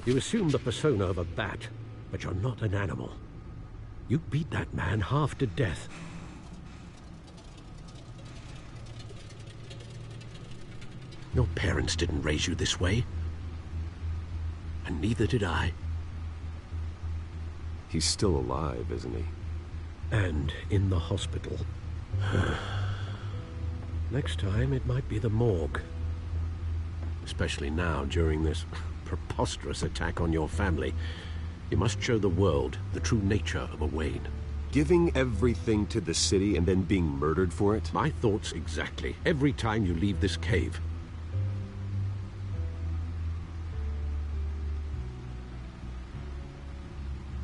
You assume the persona of a bat, but you're not an animal. You beat that man half to death. Your parents didn't raise you this way. And neither did I. He's still alive, isn't he? And in the hospital. Next time, it might be the morgue. Especially now, during this preposterous attack on your family. You must show the world the true nature of a Wayne. Giving everything to the city and then being murdered for it? My thoughts exactly. Every time you leave this cave.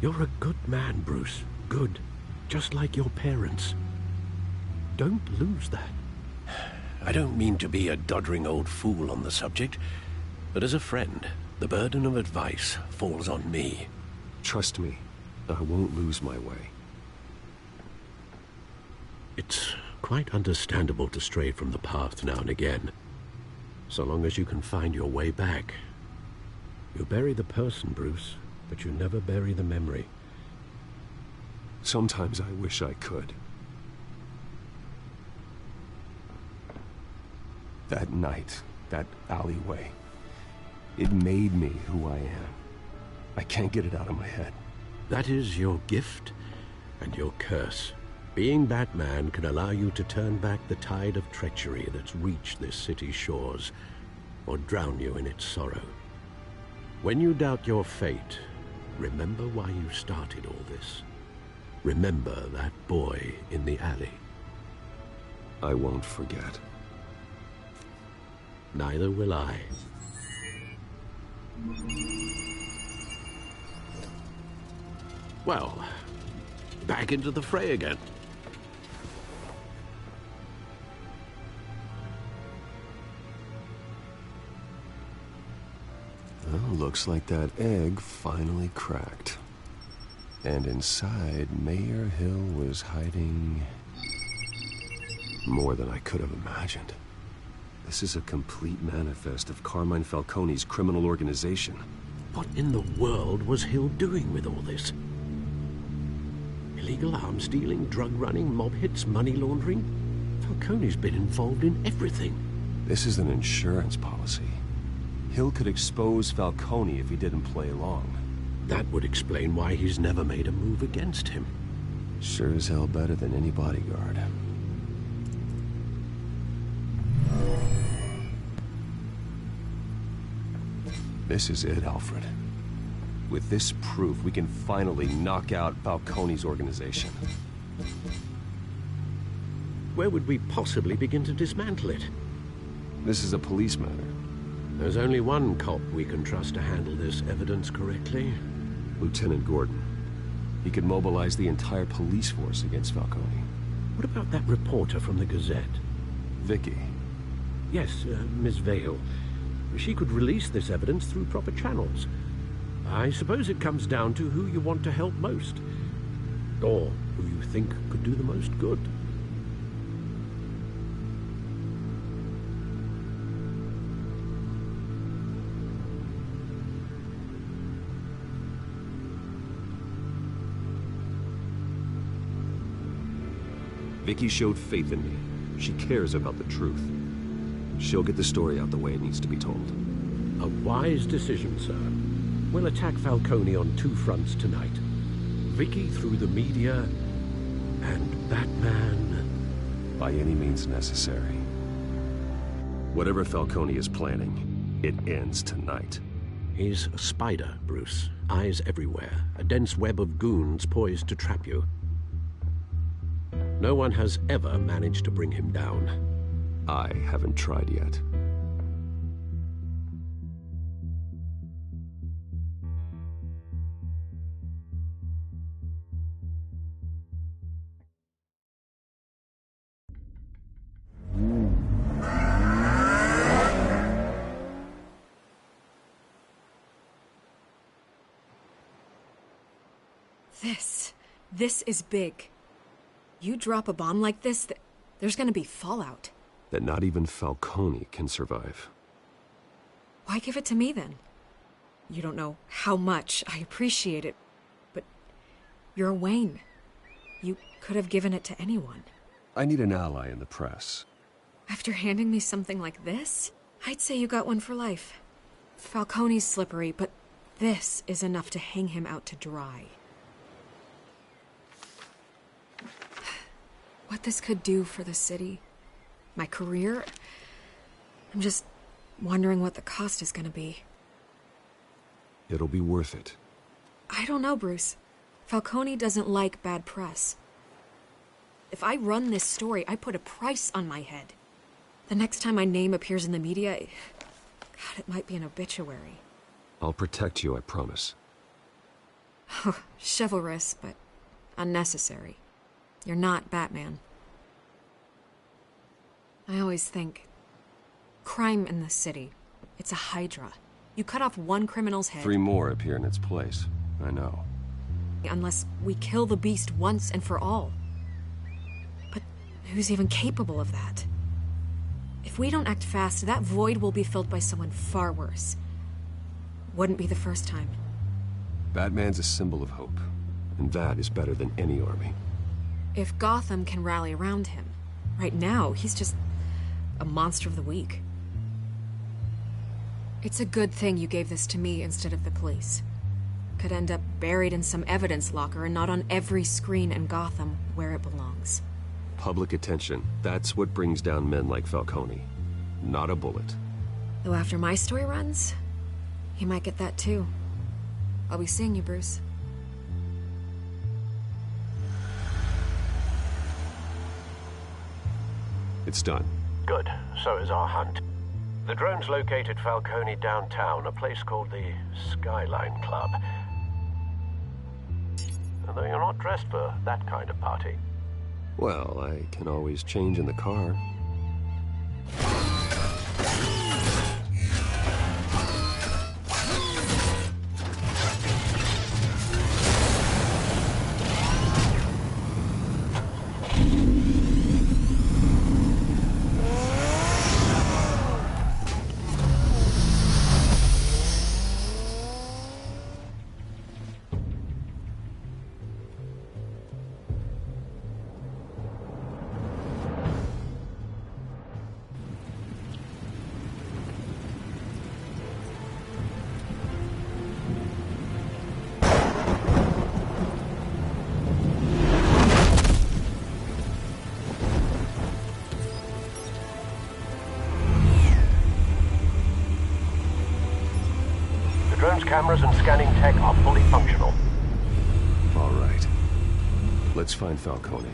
You're a good man, Bruce. Good. Just like your parents. Don't lose that. I don't mean to be a doddering old fool on the subject, but as a friend, the burden of advice falls on me. Trust me, I won't lose my way. It's quite understandable to stray from the path now and again, so long as you can find your way back. You bury the person, Bruce, but you never bury the memory. Sometimes I wish I could. That night, that alleyway, it made me who I am. I can't get it out of my head. That is your gift and your curse. Being Batman can allow you to turn back the tide of treachery that's reached this city's shores, or drown you in its sorrow. When you doubt your fate, remember why you started all this. Remember that boy in the alley. I won't forget. Neither will I. Well, back into the fray again. Well, looks like that egg finally cracked. And inside, Mayor Hill was hiding more than I could have imagined. This is a complete manifest of Carmine Falcone's criminal organization. What in the world was Hill doing with all this? Illegal arms dealing, drug running, mob hits, money laundering? Falcone's been involved in everything. This is an insurance policy. Hill could expose Falcone if he didn't play along. That would explain why he's never made a move against him. Sure as hell better than any bodyguard. This is it, Alfred. With this proof, we can finally knock out Falcone's organization. Where would we possibly begin to dismantle it? This is a police matter. There's only one cop we can trust to handle this evidence correctly. Lieutenant Gordon. He could mobilize the entire police force against Falcone. What about that reporter from the Gazette? Vicky. Yes, Miss Vale. She could release this evidence through proper channels. I suppose it comes down to who you want to help most. Or who you think could do the most good. Vicky showed faith in me. She cares about the truth. She'll get the story out the way it needs to be told. A wise decision, sir. We'll attack Falcone on two fronts tonight. Vicky through the media, and Batman... by any means necessary. Whatever Falcone is planning, it ends tonight. He's a spider, Bruce. Eyes everywhere. A dense web of goons poised to trap you. No one has ever managed to bring him down. I haven't tried yet. This is big. You drop a bomb like this, there's gonna be fallout. That not even Falcone can survive. Why give it to me, then? You don't know how much I appreciate it, but you're Wayne. You could have given it to anyone. I need an ally in the press. After handing me something like this, I'd say you got one for life. Falcone's slippery, but this is enough to hang him out to dry. What this could do for the city, my career, I'm just wondering what the cost is gonna be. It'll be worth it. I don't know, Bruce. Falcone doesn't like bad press. If I run this story, I put a price on my head. The next time my name appears in the media, God, it might be an obituary. I'll protect you, I promise. Chivalrous, but unnecessary. You're not Batman. I always think, crime in the city, it's a hydra. You cut off one criminal's head... 3 more appear in its place. I know. Unless we kill the beast once and for all. But who's even capable of that? If we don't act fast, that void will be filled by someone far worse. Wouldn't be the first time. Batman's a symbol of hope, and that is better than any army. If Gotham can rally around him, right now he's just a monster of the week. It's a good thing you gave this to me instead of the police. Could end up buried in some evidence locker and not on every screen in Gotham where it belongs. Public attention, that's what brings down men like Falcone. Not a bullet. Though after my story runs, he might get that too. I'll be seeing you, Bruce. It's done. Good. So is our hunt. The drones located Falcone downtown, a place called the Skyline Club. Although you're not dressed for that kind of party. Well, I can always change in the car. Drone's cameras and scanning tech are fully functional. All right. Let's find Falcone.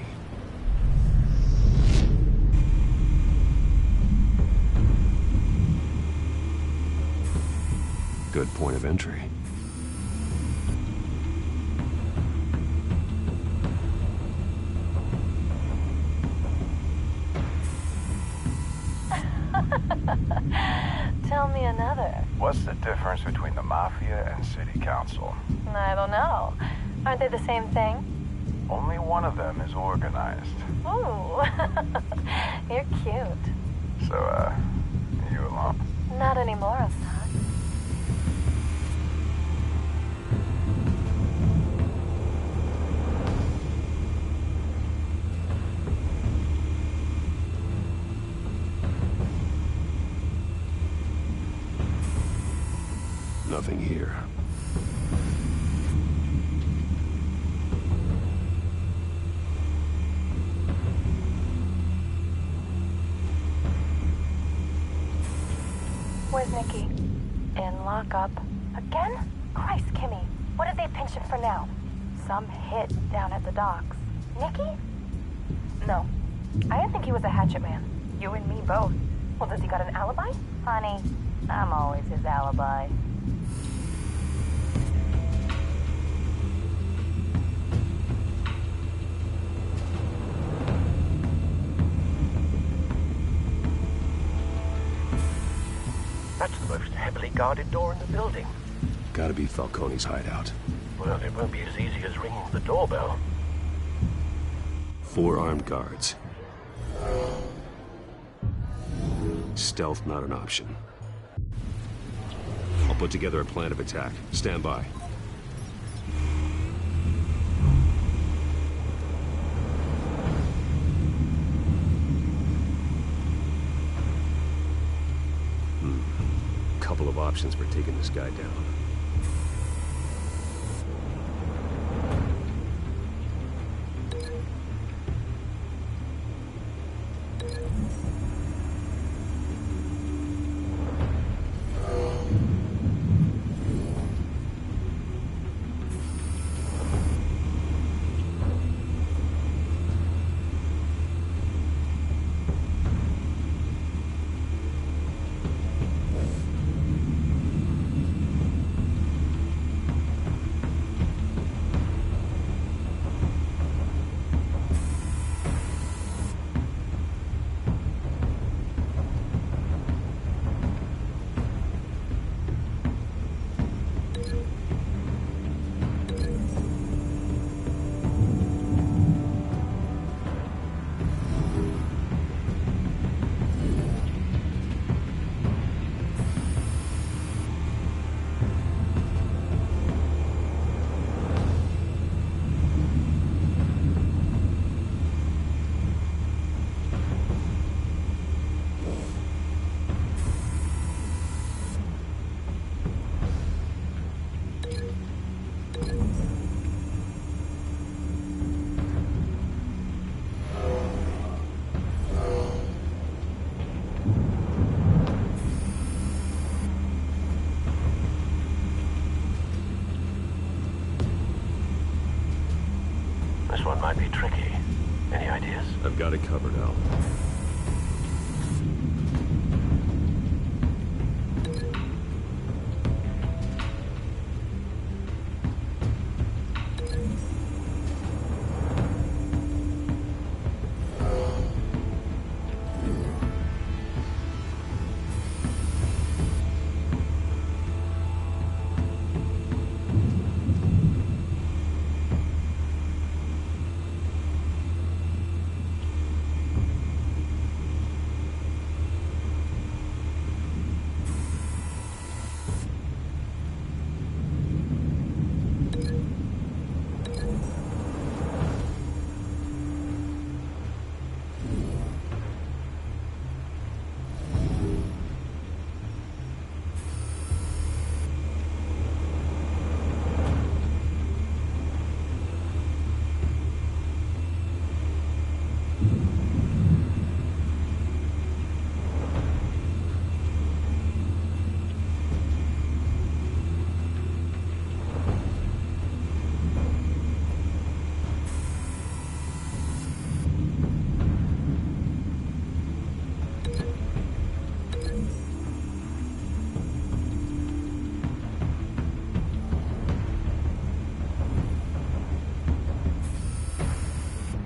Good point of entry. Tell me another. What's the difference between the Mafia and City Council? I don't know. Aren't they the same thing? Only one of them is organized. Ooh, you're cute. So, you alone? Not anymore, Assad. Nothing here. Where's Nikki? In lockup. Again? Christ, Kimmy. What did they pinch him for now? Some hit down at the docks. Nikki? No. I didn't think he was a hatchet man. You and me both. Well, does he got an alibi? Honey, I'm always his alibi. That's the most heavily guarded door in the building. Gotta be Falcone's hideout. Well, it won't be as easy as ringing the doorbell. 4 armed guards. Stealth not an option. I'll put together a plan of attack. Stand by. Couple of options for taking this guy down. This one might be tricky. Any ideas? I've got it covered, Al.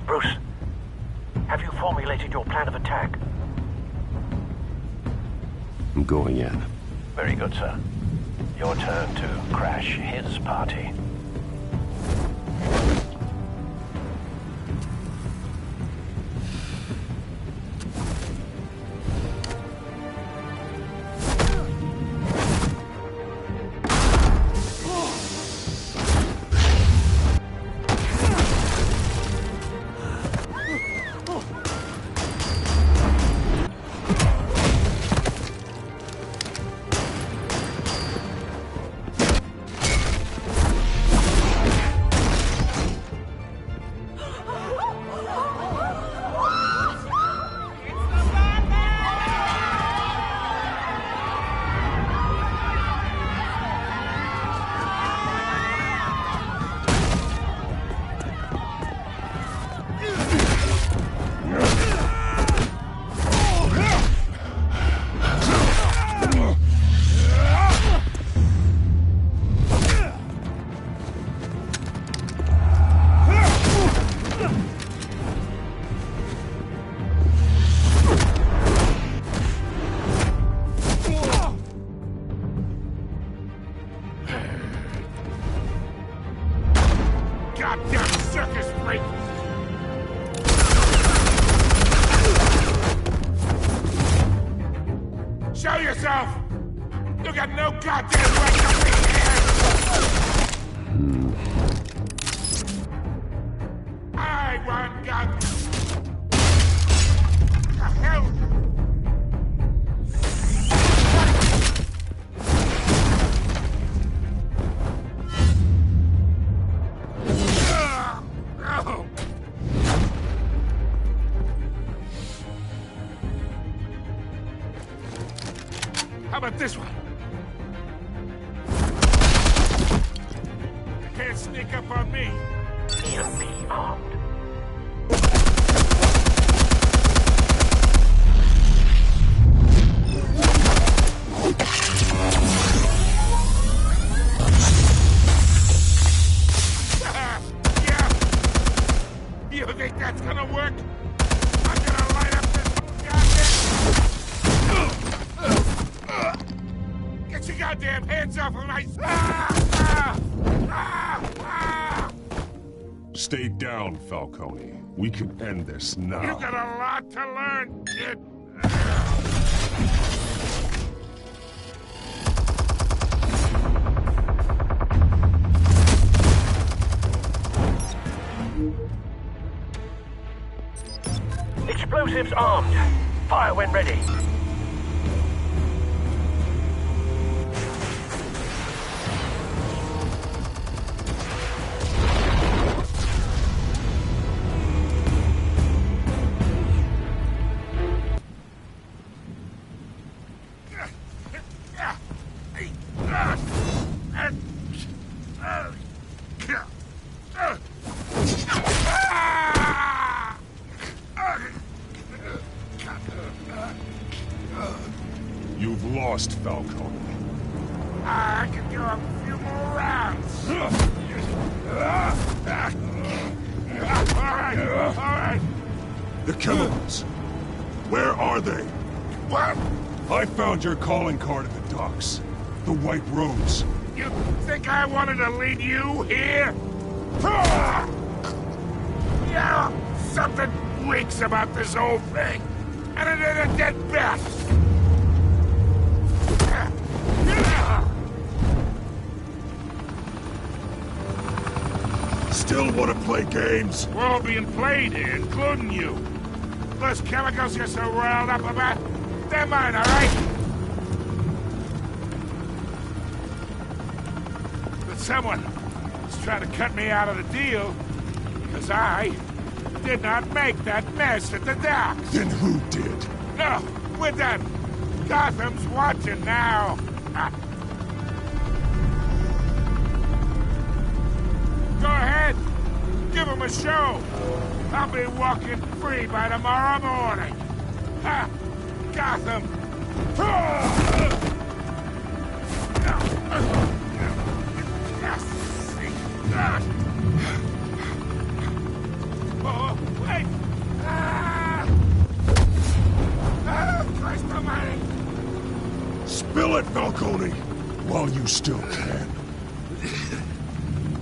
Bruce, have you formulated your plan of attack? I'm going in. Very good, sir. Your turn to crash his party. You got no goddamn right to be here! I want God. The hell? How about this one? Can't sneak up on me. EMP armed. Yeah. You think that's gonna work? I'm gonna light up this goddamn... Get your goddamn hands off of my... Stay down, Falcone. We can end this now. You got a lot to learn, kid. Explosives armed. Fire when ready. You've lost, Falcone. I could go a few more rounds. All right. The chemicals. Where are they? What? I found your calling card at the docks. The White Rose. You think I wanted to lead you here? Yeah, something reeks about this whole thing. And it ain't a dead bat. Still want to play games? We're all being played here, including you. Those chemicals you're so riled up about, they're mine, all right? But someone is trying to cut me out of the deal because I did not make that mess at the docks. Then who did? No, we're done. Gotham's watching now. Go ahead. Give him a show. I'll be walking free by tomorrow morning. Ha! Gotham. Oh, wait! Christ almighty! Spill it, Falcone, while you still can.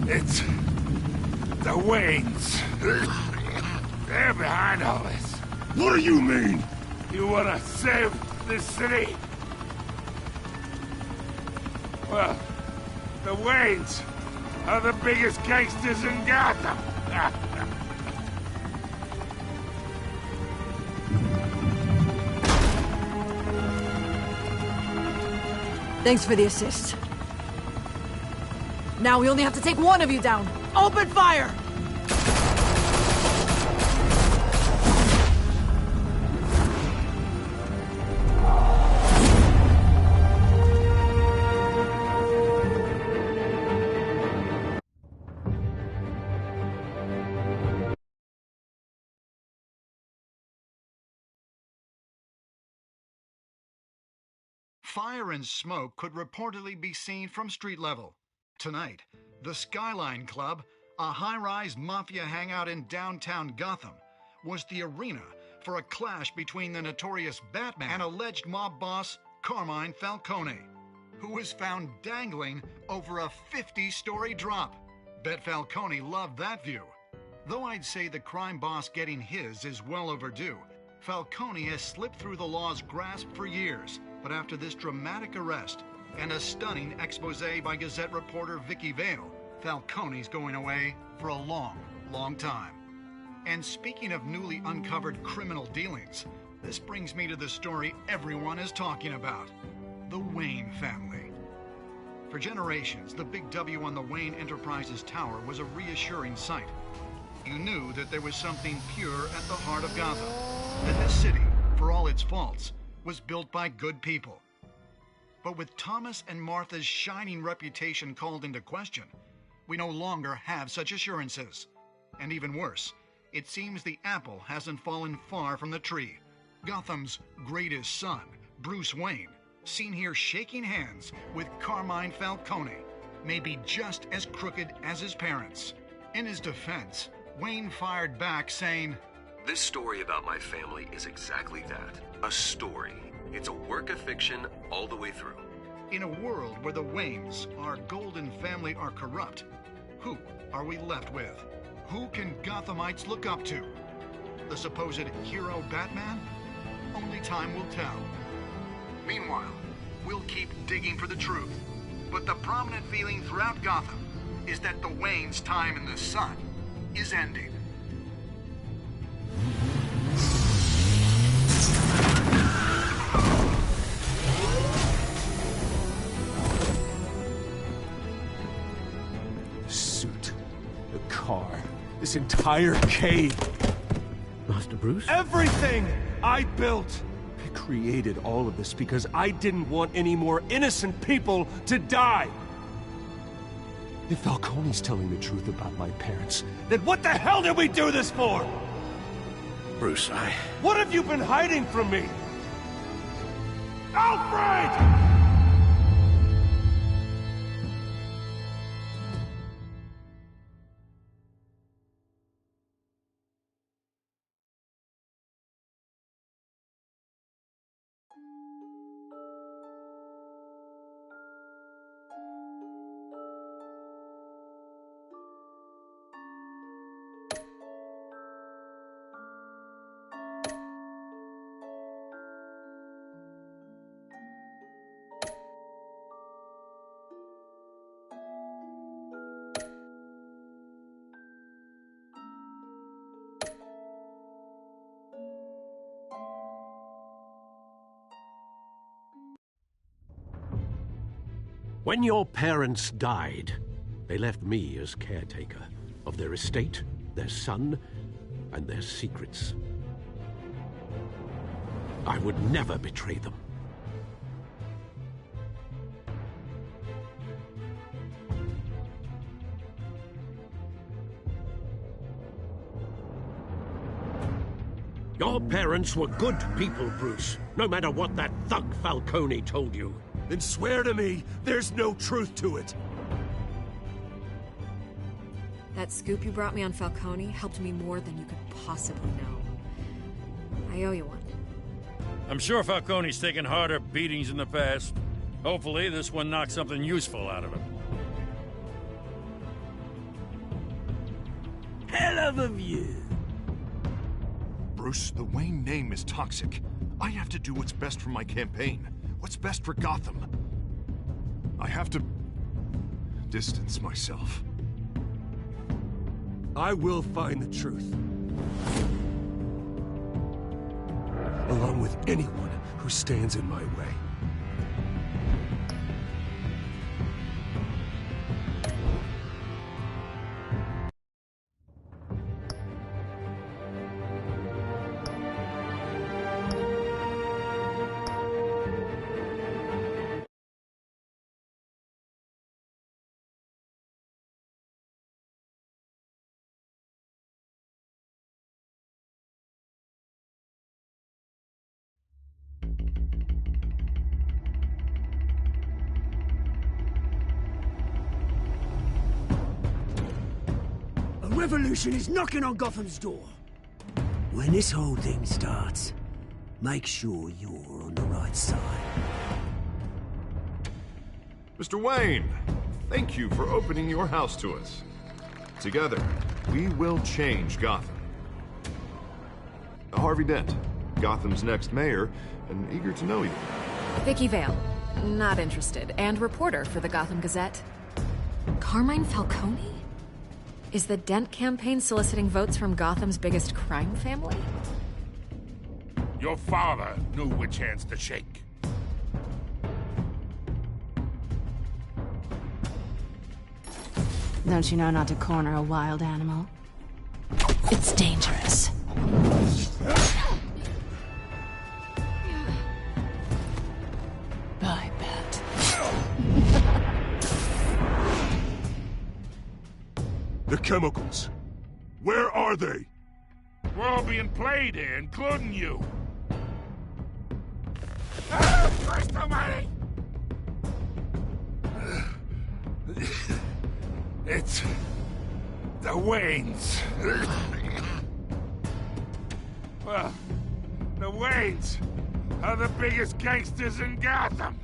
It's the Waynes. They're behind all this. What do you mean? You wanna save this city? Well, the Waynes are the biggest gangsters in Gotham. Thanks for the assist. Now we only have to take one of you down. Open fire! Fire and smoke could reportedly be seen from street level. Tonight, the Skyline Club, a high-rise mafia hangout in downtown Gotham, was the arena for a clash between the notorious Batman and alleged mob boss Carmine Falcone, who was found dangling over a 50-story drop. Bet Falcone loved that view. Though I'd say the crime boss getting his is well overdue, Falcone has slipped through the law's grasp for years. But after this dramatic arrest, and a stunning expose by Gazette reporter Vicky Vale. Falcone's going away for a long, long time. And speaking of newly uncovered criminal dealings, this brings me to the story everyone is talking about: the Wayne family. For generations, the big W on the Wayne Enterprises tower was a reassuring sight. You knew that there was something pure at the heart of Gotham, that this city, for all its faults, was built by good people. But with Thomas and Martha's shining reputation called into question, we no longer have such assurances. And even worse, it seems the apple hasn't fallen far from the tree. Gotham's greatest son, Bruce Wayne, seen here shaking hands with Carmine Falcone, may be just as crooked as his parents. In his defense, Wayne fired back saying, "This story about my family is exactly that. A story. It's a work of fiction all the way through." In a world where the Waynes, our golden family, are corrupt, who are we left with? Who can Gothamites look up to? The supposed hero Batman? Only time will tell. Meanwhile, we'll keep digging for the truth. But the prominent feeling throughout Gotham is that the Waynes' time in the sun is ending. The suit, the car, this entire cave. Master Bruce? Everything I built! I created all of this because I didn't want any more innocent people to die! If Falcone's telling the truth about my parents, then what the hell did we do this for? Bruce, What have you been hiding from me? Alfred! When your parents died, they left me as caretaker of their estate, their son, and their secrets. I would never betray them. Your parents were good people, Bruce, no matter what that thug Falcone told you. Then swear to me there's no truth to it. That scoop you brought me on Falcone helped me more than you could possibly know. I owe you one. I'm sure Falcone's taken harder beatings in the past. Hopefully, this one knocks something useful out of him. Hell of a view. Bruce, the Wayne name is toxic. I have to do what's best for my campaign. What's best for Gotham? I have to distance myself. I will find the truth. Along with anyone who stands in my way. A revolution is knocking on Gotham's door. When this whole thing starts, make sure you're on the right side. Mr. Wayne, thank you for opening your house to us. Together, we will change Gotham. Harvey Dent, Gotham's next mayor, and eager to know you. Vicky Vale, Not interested. And reporter for the Gotham Gazette. Carmine Falcone? Is the Dent campaign soliciting votes from Gotham's biggest crime family? Your father knew which hands to shake. Don't you know not to corner a wild animal? It's dangerous. I bet. The chemicals. Where are they? We're all being played here, including you. Ah, Christ almighty! It's... the Waynes. Well, the Waynes are the biggest gangsters in Gotham.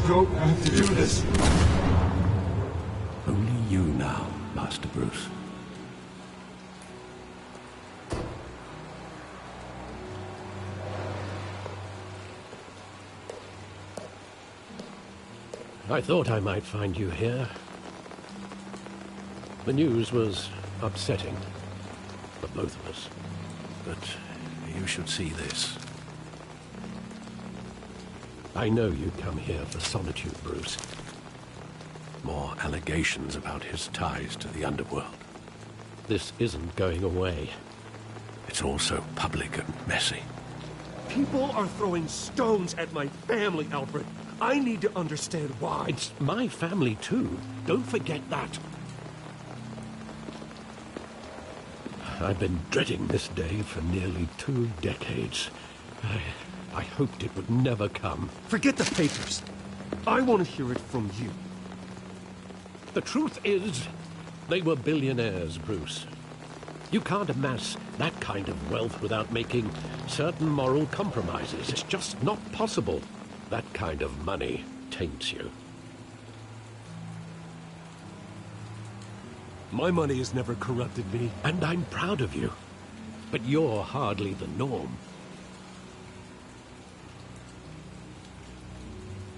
don't have to do this. Only you now, Master Bruce. I thought I might find you here. The news was upsetting for both of us, but you should see this. I know you come here for solitude, Bruce. More allegations about his ties to the underworld. This isn't going away. It's all so public and messy. People are throwing stones at my family, Alfred. I need to understand why. It's my family, too. Don't forget that. I've been dreading this day for nearly 2 decades. I hoped it would never come. Forget the papers. I want to hear it from you. The truth is, they were billionaires, Bruce. You can't amass that kind of wealth without making certain moral compromises. It's just not possible. That kind of money taints you. My money has never corrupted me. And I'm proud of you. But you're hardly the norm.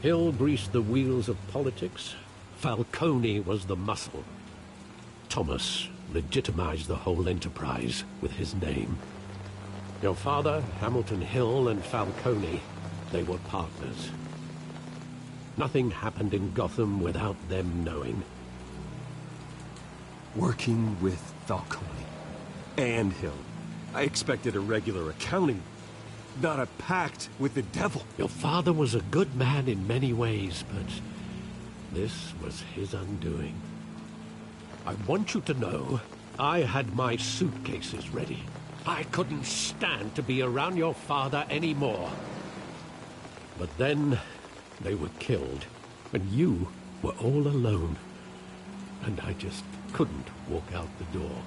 Hill greased the wheels of politics. Falcone was the muscle. Thomas legitimized the whole enterprise with his name. Your father, Hamilton Hill, and Falcone, they were partners. Nothing happened in Gotham without them knowing. Working with Falcone and Hill. I expected a regular accounting, not a pact with the devil. Your father was a good man in many ways, but this was his undoing. I want you to know, I had my suitcases ready. I couldn't stand to be around your father anymore. But then, they were killed, and you were all alone. And I just couldn't walk out the door.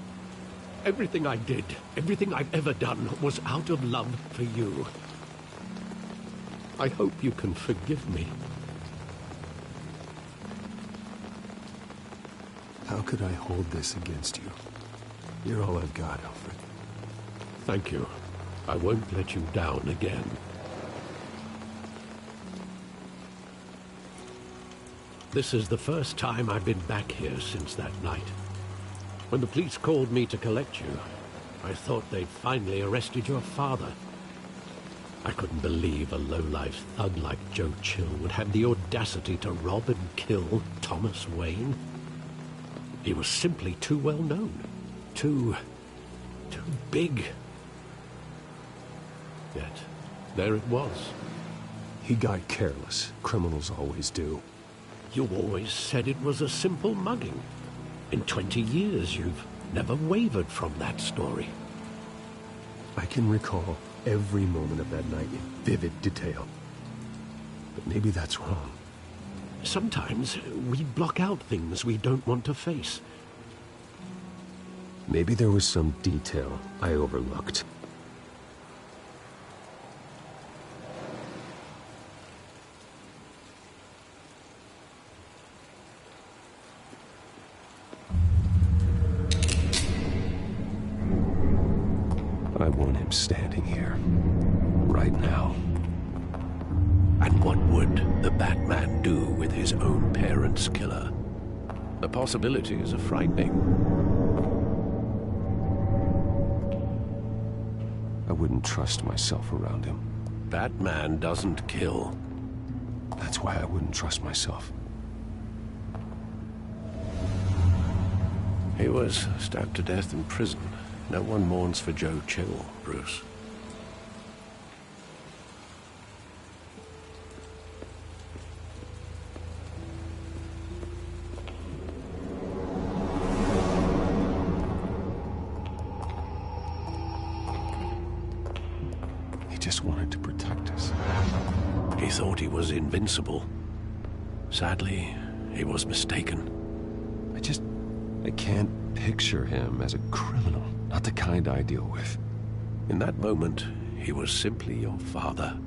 Everything I did, everything I've ever done, was out of love for you. I hope you can forgive me. How could I hold this against you? You're all I've got, Alfred. Thank you. I won't let you down again. This is the first time I've been back here since that night. When the police called me to collect you, I thought they'd finally arrested your father. I couldn't believe a low-life thug like Joe Chill would have the audacity to rob and kill Thomas Wayne. He was simply too well known. Too big. Yet, there it was. He got careless. Criminals always do. You always said it was a simple mugging. In 20 years, you've never wavered from that story. I can recall every moment of that night in vivid detail. But maybe that's wrong. Sometimes we block out things we don't want to face. Maybe there was some detail I overlooked. I want him standing here, right now. And what would the Batman do with his own parents' killer? The possibilities are frightening. I wouldn't trust myself around him. Batman doesn't kill. That's why I wouldn't trust myself. He was stabbed to death in prison. No one mourns for Joe Chill, Bruce. He just wanted to protect us. He thought he was invincible. Sadly, he was mistaken. I can't picture him as a criminal. Not the kind I deal with. In that moment, he was simply your father.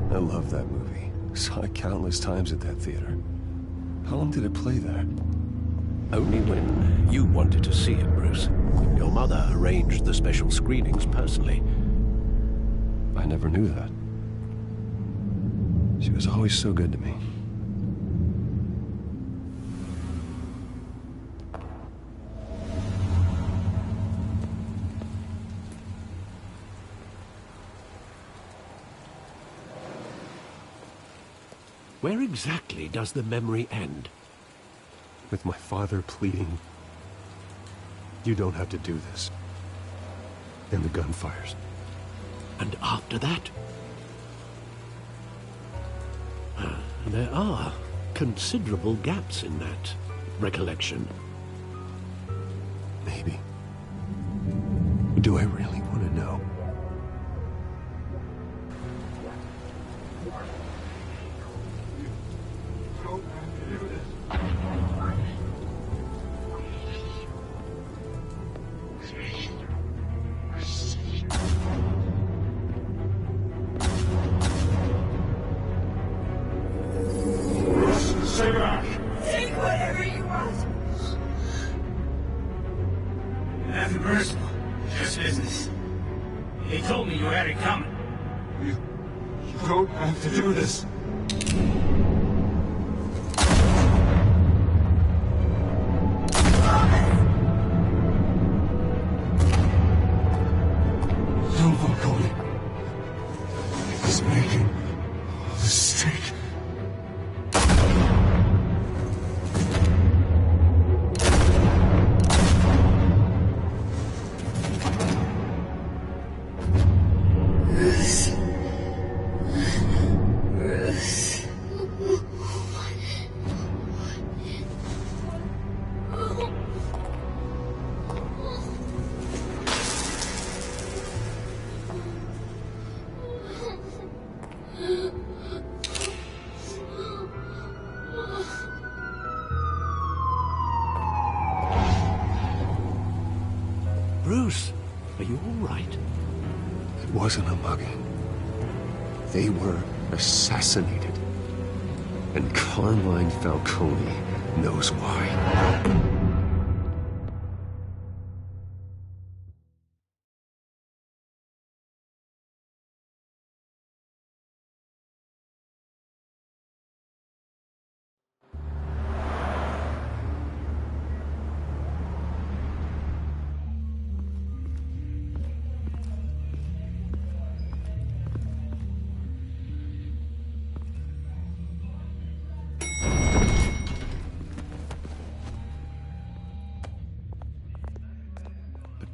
I love that movie. Saw it countless times at that theater. How long did it play there? Only when you wanted to see it, Bruce. Your mother arranged the special screenings personally. I never knew that. She was always so good to me. Where exactly does the memory end? With my father pleading, "You don't have to do this." And the gun fires. And after that? There are considerable gaps in that recollection. Maybe. Do I really want to know? Take whatever you want. Nothing personal, just business. He told me you had it coming. You don't have to do this. Don't fuck Cody. He's making a mistake. Bruce, are you all right? It wasn't a mugging. They were assassinated. And Carmine Falcone knows why.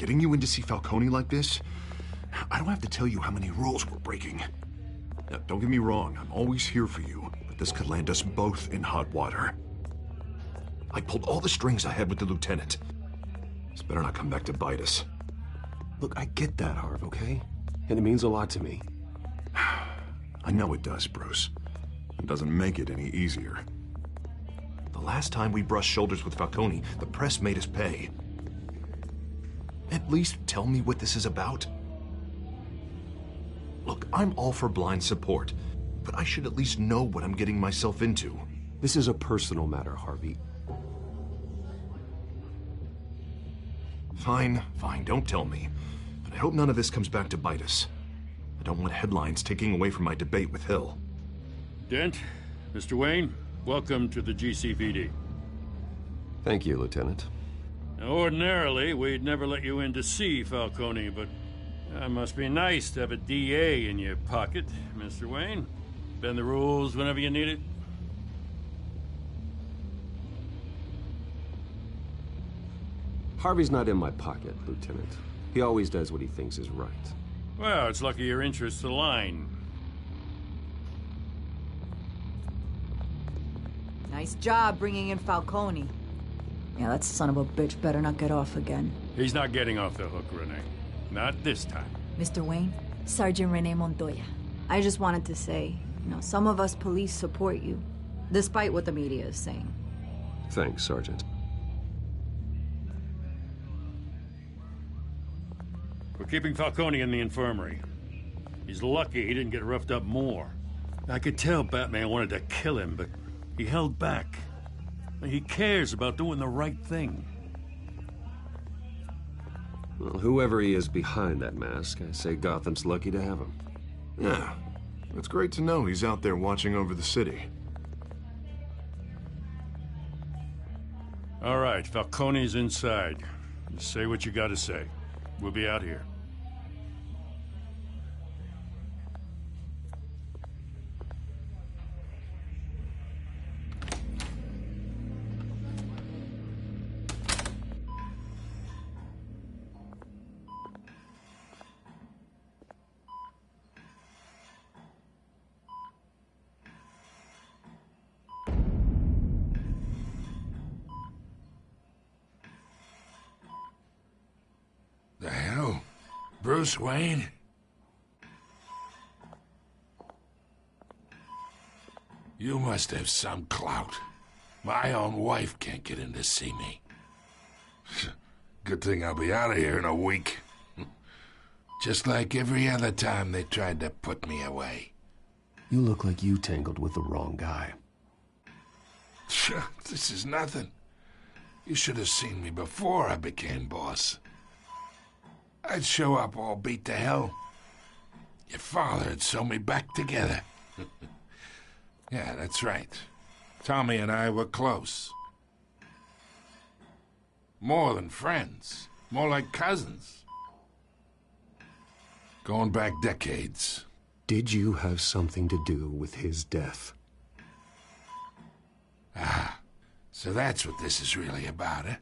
Getting you in to see Falcone like this? I don't have to tell you how many rules we're breaking. Now, don't get me wrong, I'm always here for you, but this could land us both in hot water. I pulled all the strings I had with the lieutenant. This better not come back to bite us. Look, I get that, Harv, okay? And it means a lot to me. I know it does, Bruce. It doesn't make it any easier. The last time we brushed shoulders with Falcone, the press made us pay. At least tell me what this is about. Look, I'm all for blind support, but I should at least know what I'm getting myself into. This is a personal matter, Harvey. Fine, don't tell me. But I hope none of this comes back to bite us. I don't want headlines taking away from my debate with Hill. Dent, Mr. Wayne, welcome to the GCPD. Thank you, Lieutenant. Now, ordinarily, we'd never let you in to see Falcone, but it must be nice to have a DA in your pocket, Mr. Wayne. Bend the rules whenever you need it. Harvey's not in my pocket, Lieutenant. He always does what he thinks is right. Well, it's lucky your interests align. Nice job bringing in Falcone. Yeah, that son of a bitch better not get off again. He's not getting off the hook, Renee. Not this time. Mr. Wayne, Sergeant Renee Montoya. I just wanted to say, some of us police support you, despite what the media is saying. Thanks, Sergeant. We're keeping Falcone in the infirmary. He's lucky he didn't get roughed up more. I could tell Batman wanted to kill him, but he held back. He cares about doing the right thing. Well, whoever he is behind that mask, I say Gotham's lucky to have him. Yeah, it's great to know he's out there watching over the city. All right, Falcone's inside. Just say what you gotta say. We'll be out here. The hell? Bruce Wayne? You must have some clout. My own wife can't get in to see me. Good thing I'll be out of here in a week. Just like every other time they tried to put me away. You look like you tangled with the wrong guy. This is nothing. You should have seen me before I became boss. I'd show up all beat to hell. Your father'd sew me back together. Yeah, that's right. Tommy and I were close. More than friends. More like cousins. Going back decades. Did you have something to do with his death? Ah, so that's what this is really about, eh?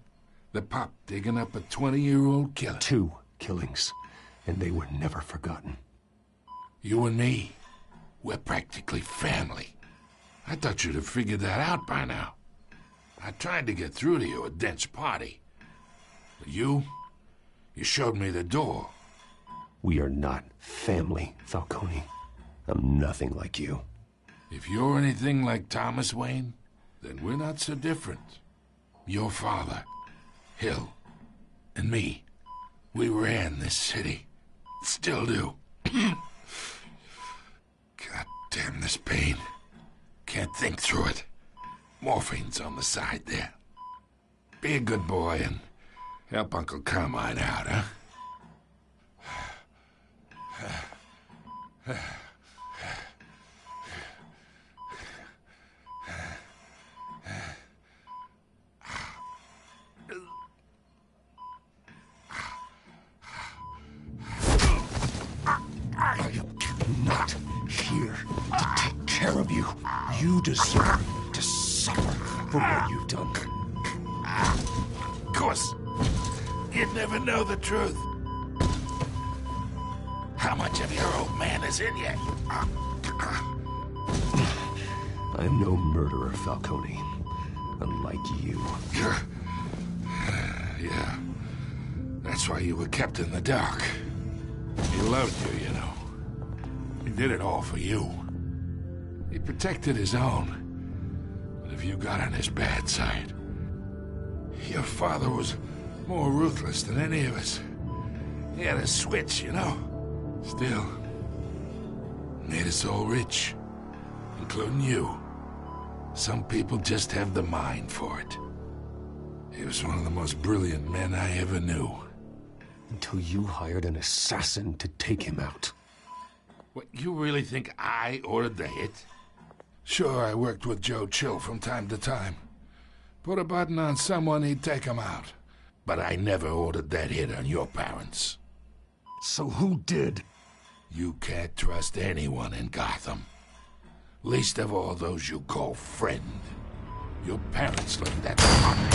The pup digging up a 20-year-old killer. 2 killings, and they were never forgotten. You and me, we're practically family. I thought you'd have figured that out by now. I tried to get through to you at Dent's party. But you showed me the door. We are not family, Falcone. I'm nothing like you. If you're anything like Thomas Wayne, then we're not so different. Your father, Hill, and me, we ran this city. Still do. God damn this pain. Can't think through it. Morphine's on the side there. Be a good boy and help Uncle Carmine out, huh? I am not here to take care of you. You deserve to suffer for what you've done. Of course. You'd never know the truth. How much of your old man is in you? I'm no murderer, Falcone. Unlike you. Yeah. That's why you were kept in the dark. He loved you, you know. He did it all for you. He protected his own. But if you got on his bad side, your father was more ruthless than any of us. He had a switch, you know. Still, made us all rich, including you. Some people just have the mind for it. He was one of the most brilliant men I ever knew. Until you hired an assassin to take him out. What, you really think I ordered the hit? Sure, I worked with Joe Chill from time to time. Put a button on someone, he'd take him out. But I never ordered that hit on your parents. So who did? You can't trust anyone in Gotham. Least of all those you call friend. Your parents learned that from me.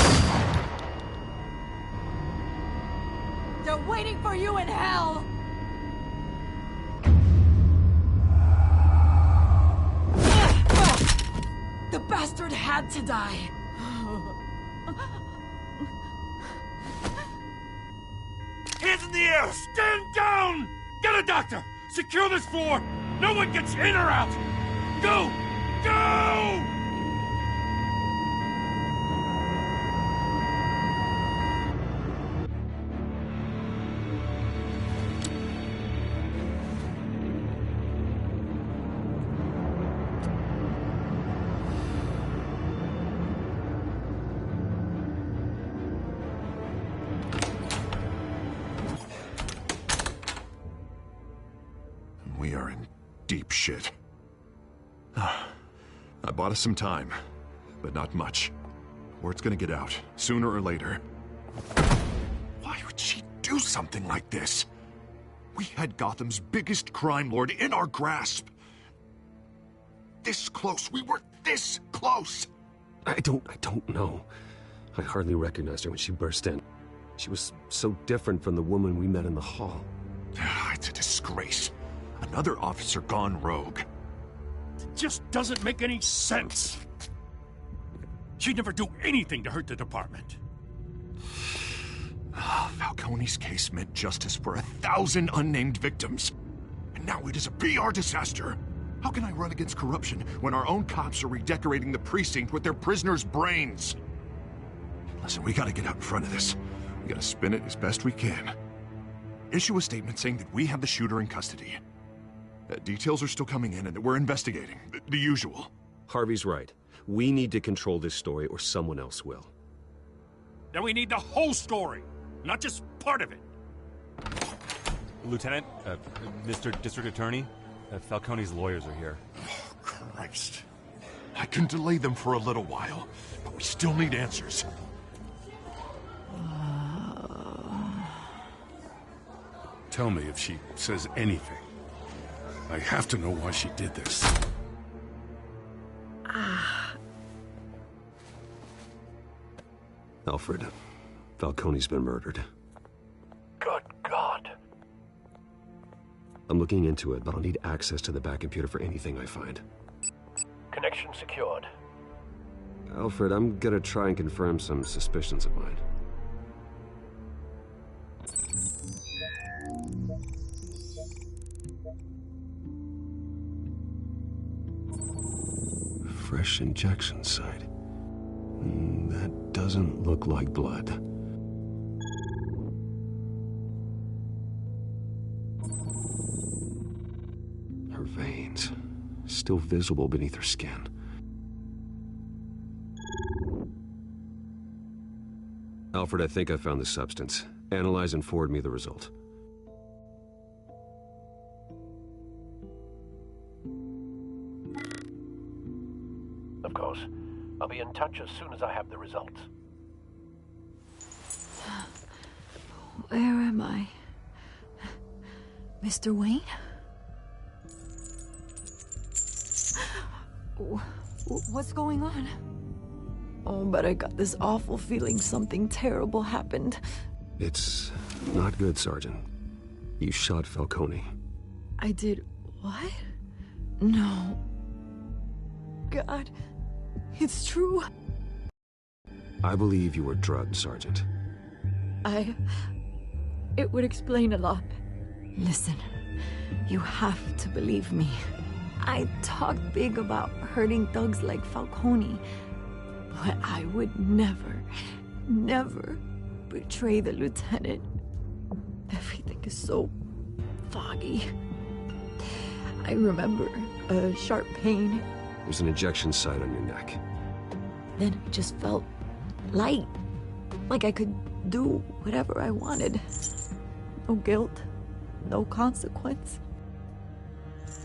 They're waiting for you in hell! The bastard had to die. Hands in the air! Stand down! Get a doctor! Secure this floor! No one gets in or out! Go! Go! We are in deep shit. I bought us some time, but not much. Word's gonna get out, sooner or later. Why would she do something like this? We had Gotham's biggest crime lord in our grasp. This close. We were this close. I don't know. I hardly recognized her when she burst in. She was so different from the woman we met in the hall. It's a disgrace. Another officer gone rogue. It just doesn't make any sense. She'd never do anything to hurt the department. Falcone's case meant justice for 1,000 unnamed victims. And now it is a PR disaster. How can I run against corruption when our own cops are redecorating the precinct with their prisoners' brains? Listen, we gotta get out in front of this. We gotta spin it as best we can. Issue a statement saying that we have the shooter in custody. Details are still coming in and that we're investigating. The usual. Harvey's right. We need to control this story or someone else will. Then we need the whole story, not just part of it. Lieutenant, Mr. District Attorney, Falcone's lawyers are here. Oh, Christ. I can delay them for a little while, but we still need answers. Tell me if she says anything. I have to know why she did this. Alfred, Falcone's been murdered. Good God. I'm looking into it, but I'll need access to the back computer for anything I find. Connection secured. Alfred, I'm gonna try and confirm some suspicions of mine. Fresh injection site. That doesn't look like blood. Her veins, still visible beneath her skin. Alfred, I think I found the substance. Analyze and forward me the result. Of course. I'll be in touch as soon as I have the results. Where am I? Mr. Wayne? What's going on? Oh, but I got this awful feeling something terrible happened. It's not good, Sergeant. You shot Falcone. I did what? No. God, it's true. I believe you were drugged, Sergeant. It would explain a lot. Listen, you have to believe me. I talked big about hurting thugs like Falcone, but I would never, never betray the lieutenant. Everything is so foggy. I remember a sharp pain. There's an injection site on your neck. Then I just felt light, like I could do whatever I wanted. No guilt, no consequence.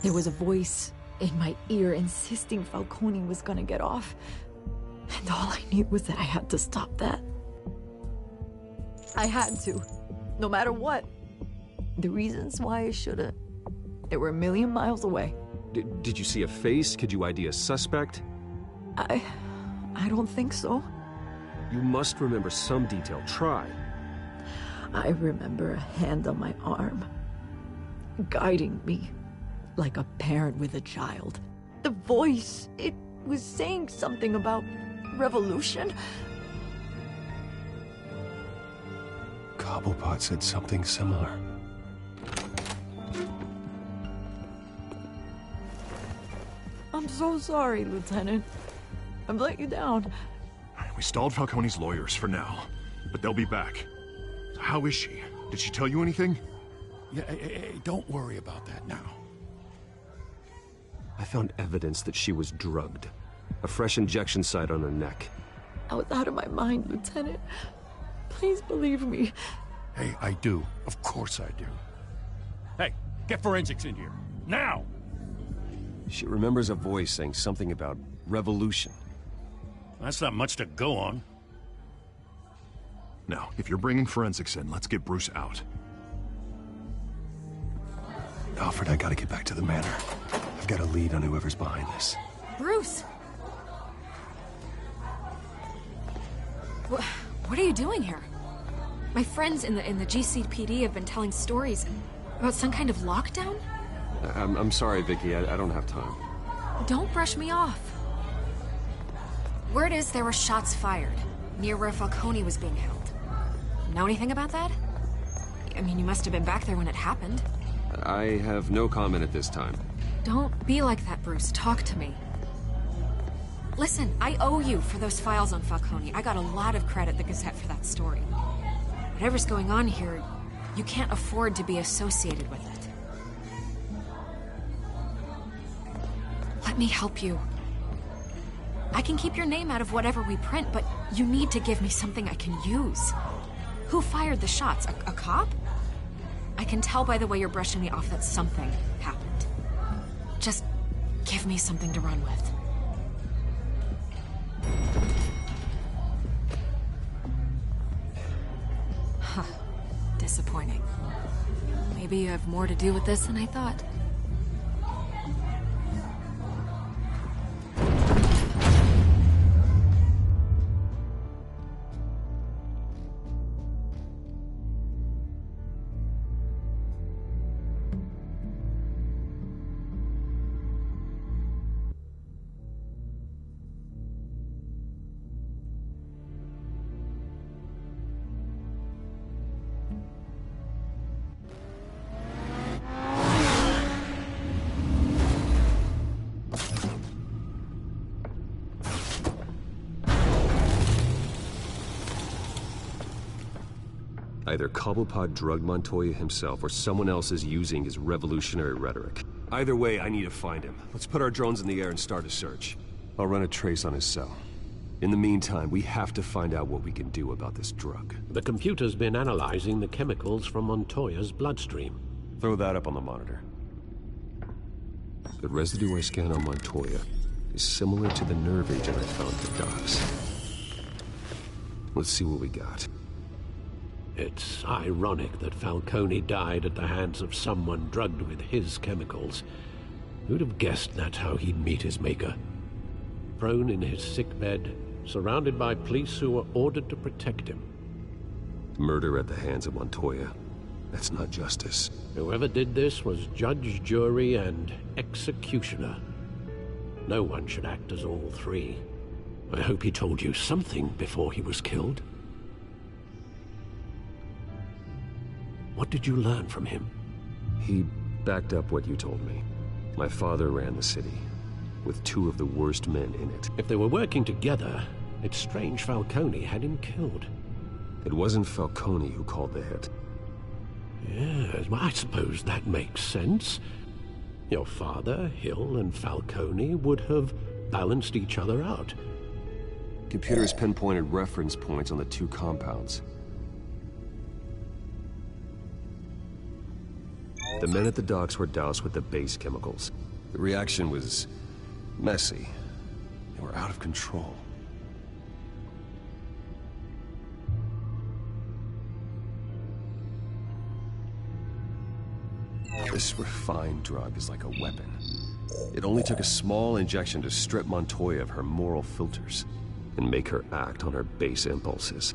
There was a voice in my ear insisting Falcone was gonna get off. And all I knew was that I had to stop that. I had to, no matter what. The reasons why I should've, they were a million miles away. Did you see a face? Could you ID a suspect? I don't think so. You must remember some detail. Try. I remember a hand on my arm, guiding me like a parent with a child. The voice, it was saying something about revolution. Cobblepot said something similar. I'm so sorry, Lieutenant. I've let you down. We stalled Falcone's lawyers for now, but they'll be back. How is she? Did she tell you anything? Yeah, hey, don't worry about that now. I found evidence that she was drugged. A fresh injection site on her neck. I was out of my mind, Lieutenant. Please believe me. Hey, I do. Of course I do. Hey, get forensics in here. Now! She remembers a voice saying something about revolution. That's not much to go on. Now, if you're bringing forensics in, let's get Bruce out. Alfred, I gotta get back to the manor. I've got a lead on whoever's behind this. Bruce! What are you doing here? My friends in the GCPD have been telling stories about some kind of lockdown? I'm sorry, Vicky. I don't have time. Don't brush me off. Word is there were shots fired near where Falcone was being held. Know anything about that? I mean, you must have been back there when it happened. I have no comment at this time. Don't be like that, Bruce. Talk to me. Listen, I owe you for those files on Falcone. I got a lot of credit at the Gazette for that story. Whatever's going on here, you can't afford to be associated with it. Let me help you. I can keep your name out of whatever we print, but you need to give me something I can use. Who fired the shots? A cop? I can tell by the way you're brushing me off that something happened. Just give me something to run with. Huh. Disappointing. Maybe you have more to do with this than I thought. Either Cobblepot drugged Montoya himself, or someone else is using his revolutionary rhetoric. Either way, I need to find him. Let's put our drones in the air and start a search. I'll run a trace on his cell. In the meantime, we have to find out what we can do about this drug. The computer's been analyzing the chemicals from Montoya's bloodstream. Throw that up on the monitor. The residue I scanned on Montoya is similar to the nerve agent I found at the docks. Let's see what we got. It's ironic that Falcone died at the hands of someone drugged with his chemicals. Who'd have guessed that's how he'd meet his maker? Prone in his sickbed, surrounded by police who were ordered to protect him. Murder at the hands of Montoya. That's not justice. Whoever did this was judge, jury, and executioner. No one should act as all three. I hope he told you something before he was killed. What did you learn from him? He backed up what you told me. My father ran the city, with two of the worst men in it. If they were working together, it's strange Falcone had him killed. It wasn't Falcone who called the hit. Yes, well, I suppose that makes sense. Your father, Hill, and Falcone would have balanced each other out. Computers pinpointed reference points on the two compounds. The men at the docks were doused with the base chemicals. The reaction was messy. They were out of control. This refined drug is like a weapon. It only took a small injection to strip Montoya of her moral filters and make her act on her base impulses.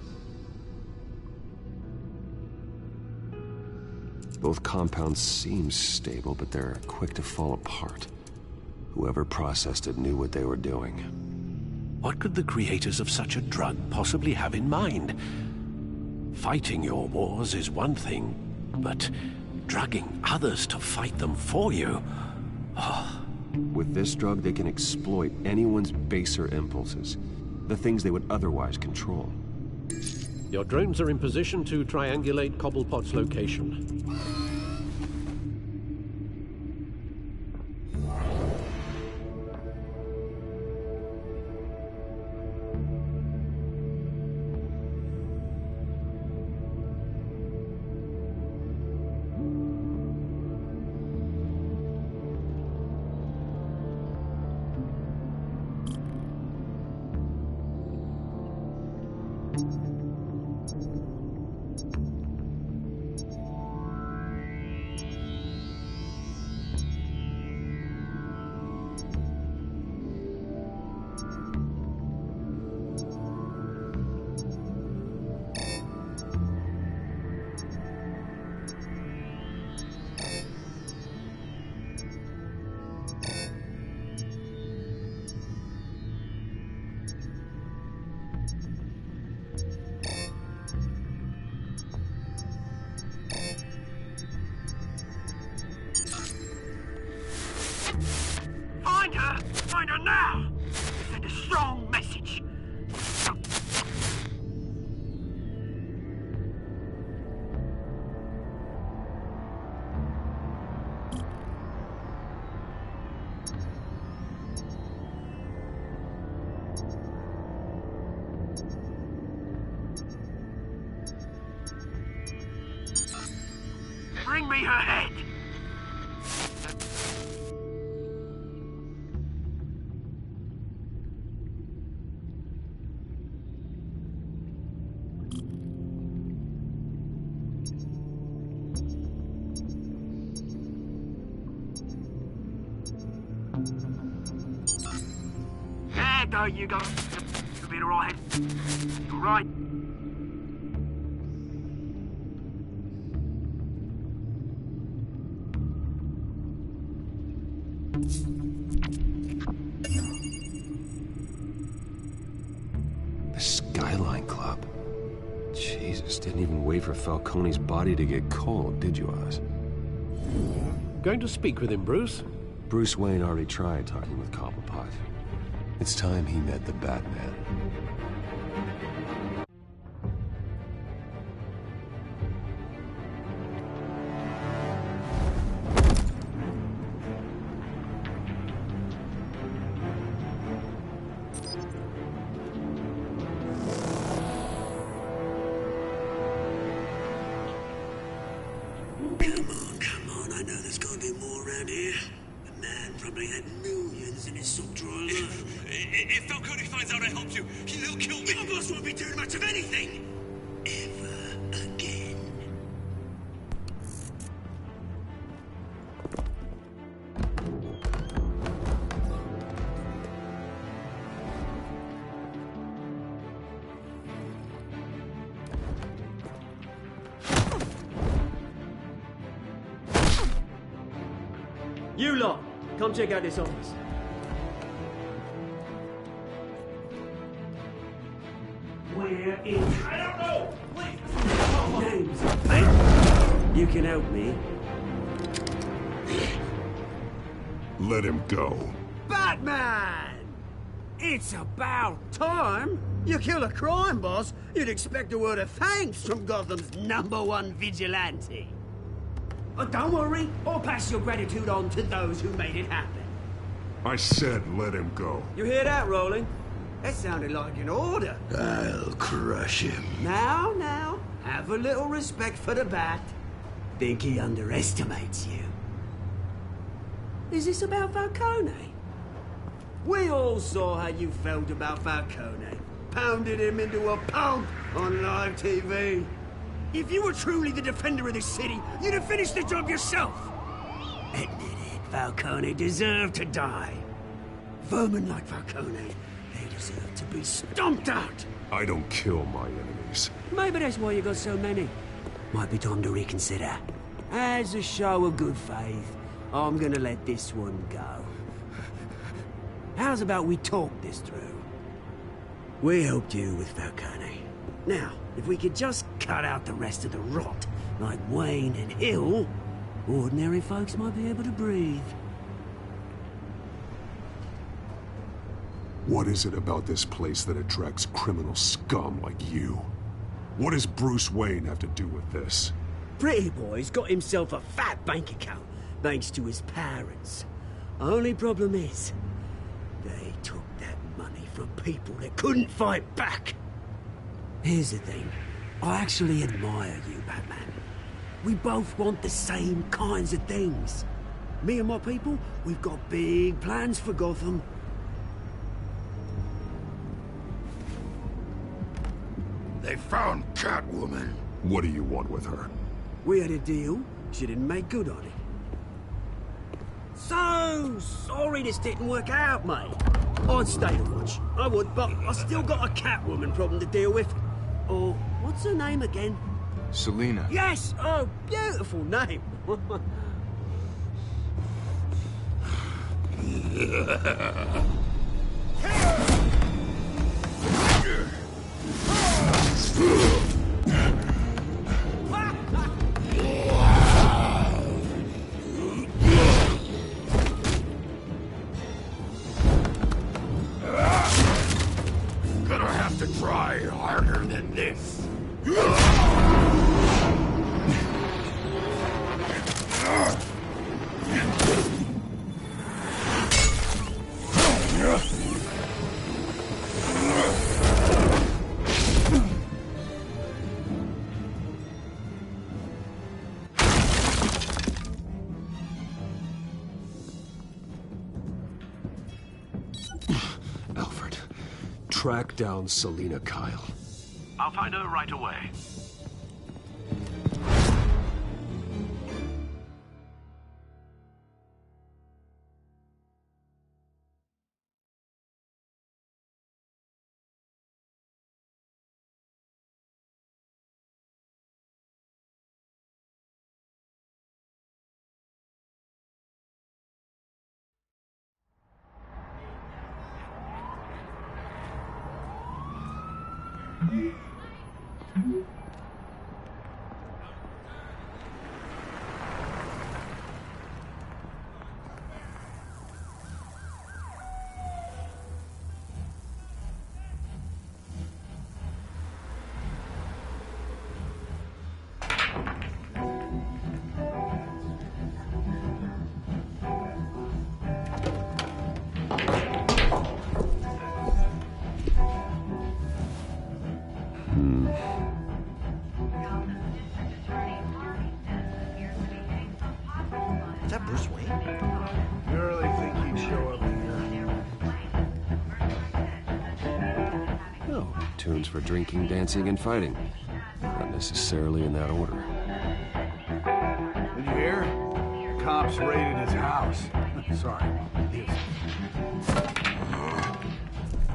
Both compounds seem stable, but they're quick to fall apart. Whoever processed it knew what they were doing. What could the creators of such a drug possibly have in mind? Fighting your wars is one thing, but drugging others to fight them for you? Oh. With this drug, they can exploit anyone's baser impulses, the things they would otherwise control. Your drones are in position to triangulate Cobblepot's location. Find her now! Send a strong message. Bring me her head! There you go. You'll be alright. All right. The Skyline Club. Jesus, didn't even wait for Falcone's body to get cold, did you, Oz? Going to speak with him, Bruce? Bruce Wayne already tried talking with Cobblepot. It's time he met the Batman. Come on, I know there's gotta be more around here. The man probably had millions in his sock drawer alone. If Falcone finds out I helped you, he'll kill me. Your boss won't be doing much of anything. Ever again. You lot, come check out this office. Where is... I don't know! Please! Names. Hey, you can help me. Let him go. Batman! It's about time! You kill a crime boss, you'd expect a word of thanks from Gotham's #1 vigilante. But don't worry, I'll pass your gratitude on to those who made it happen. I said let him go. You hear that, Rolling? That sounded like an order. I'll crush him. Now, have a little respect for the Bat. Think he underestimates you. Is this about Falcone? We all saw how you felt about Falcone. Pounded him into a pulp on live TV. If you were truly the defender of this city, you'd have finished the job yourself. Admit it, Falcone deserved to die. Vermin like Falcone, they deserve to be stomped out. I don't kill my enemies. Maybe that's why you got so many. Might be time to reconsider. As a show of good faith, I'm gonna let this one go. How's about we talk this through? We helped you with Falcone. Now, if we could just cut out the rest of the rot, like Wayne and Hill, ordinary folks might be able to breathe. What is it about this place that attracts criminal scum like you? What does Bruce Wayne have to do with this? Pretty Boy's got himself a fat bank account, thanks to his parents. Only problem is, they took that money from people that couldn't fight back. Here's the thing. I actually admire you, Batman. We both want the same kinds of things. Me and my people, we've got big plans for Gotham. They found Catwoman. What do you want with her? We had a deal. She didn't make good on it. So sorry this didn't work out, mate. I'd stay to watch. I would, but I still got a Catwoman problem to deal with. Or, what's her name again? Selina. Yes! Oh, beautiful name. Gonna have to try harder than this. Alfred, track down Selina Kyle. I'll find her right away. Is that Bruce Wayne? You really think he'd show up here? No. Tunes for drinking, dancing, and fighting. Not necessarily in that order. Did you hear? Cops raided his house. Sorry.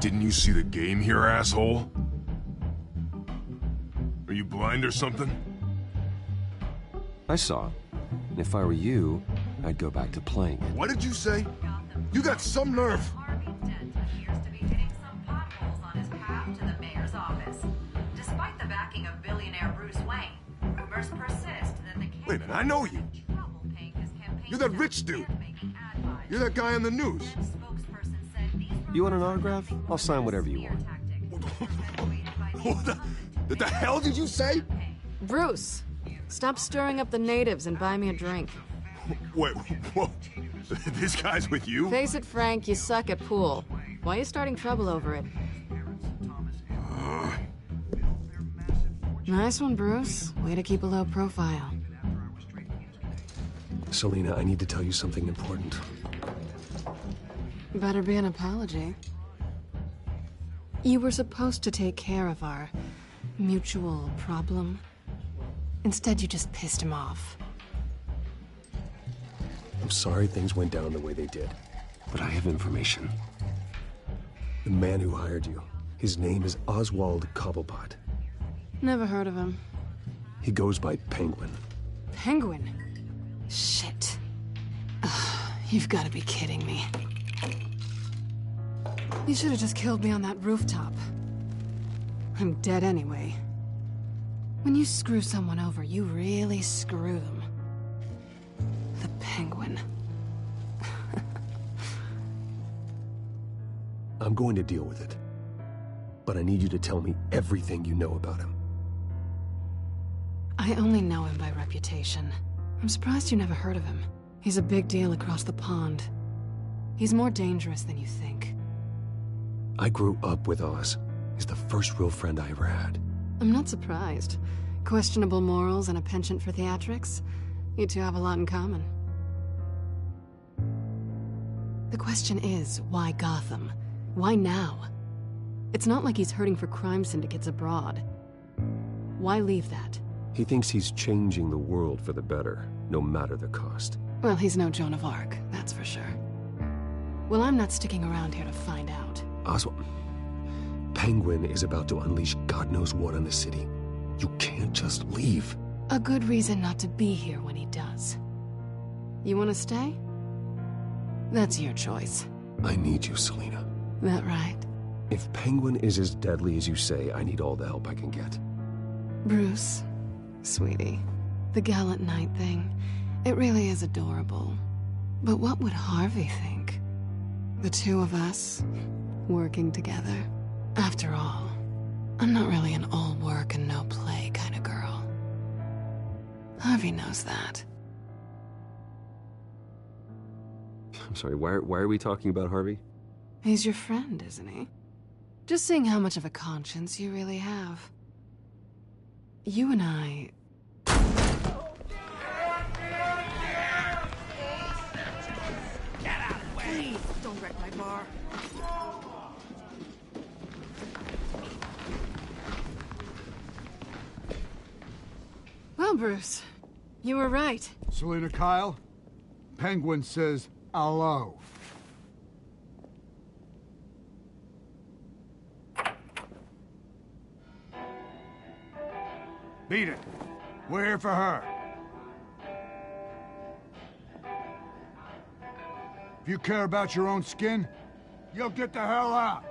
Didn't you see the game here, asshole? Are you blind or something? I saw. And if I were you, I'd go back to playing it. What did you say? You got some nerve. Despite the backing of billionaire Bruce Wayne, rumors persist that the Wait a minute, I know you. You're that rich dude. You're that guy on the news. You want an autograph? I'll sign whatever you want. What the hell did you say? Bruce, stop stirring up the natives and buy me a drink. Wait, whoa. This guy's with you? Face it, Frank, you suck at pool. Why are you starting trouble over it? Nice one, Bruce. Way to keep a low profile. Selina, I need to tell you something important. Better be an apology. You were supposed to take care of our mutual problem. Instead, you just pissed him off. I'm sorry things went down the way they did, but I have information. The man who hired you, his name is Oswald Cobblepot. Never heard of him. He goes by Penguin. Penguin? Shit. Ugh, you've got to be kidding me. You should have just killed me on that rooftop. I'm dead anyway. When you screw someone over, you really screw them. The Penguin. I'm going to deal with it. But I need you to tell me everything you know about him. I only know him by reputation. I'm surprised you never heard of him. He's a big deal across the pond. He's more dangerous than you think. I grew up with Oz. He's the first real friend I ever had. I'm not surprised. Questionable morals and a penchant for theatrics. You two have a lot in common. The question is, why Gotham? Why now? It's not like he's hurting for crime syndicates abroad. Why leave that? He thinks he's changing the world for the better, no matter the cost. Well, he's no Joan of Arc, that's for sure. Well, I'm not sticking around here to find out. Oswald, Penguin is about to unleash God knows what on the city. You can't just leave. A good reason not to be here when he does. You want to stay? That's your choice. I need you, Selina. That right? If Penguin is as deadly as you say, I need all the help I can get. Bruce, sweetie, the gallant knight thing, it really is adorable. But what would Harvey think? The two of us, working together. After all, I'm not really an all work and no play kind of girl. Harvey knows that. I'm sorry, why are we talking about Harvey? He's your friend, isn't he? Just seeing how much of a conscience you really have. You and I... Get out of the way! Please, don't wreck my bar. Well, Bruce, you were right. Selina Kyle, Penguin says hello. Beat it. We're here for her. If you care about your own skin, you'll get the hell out.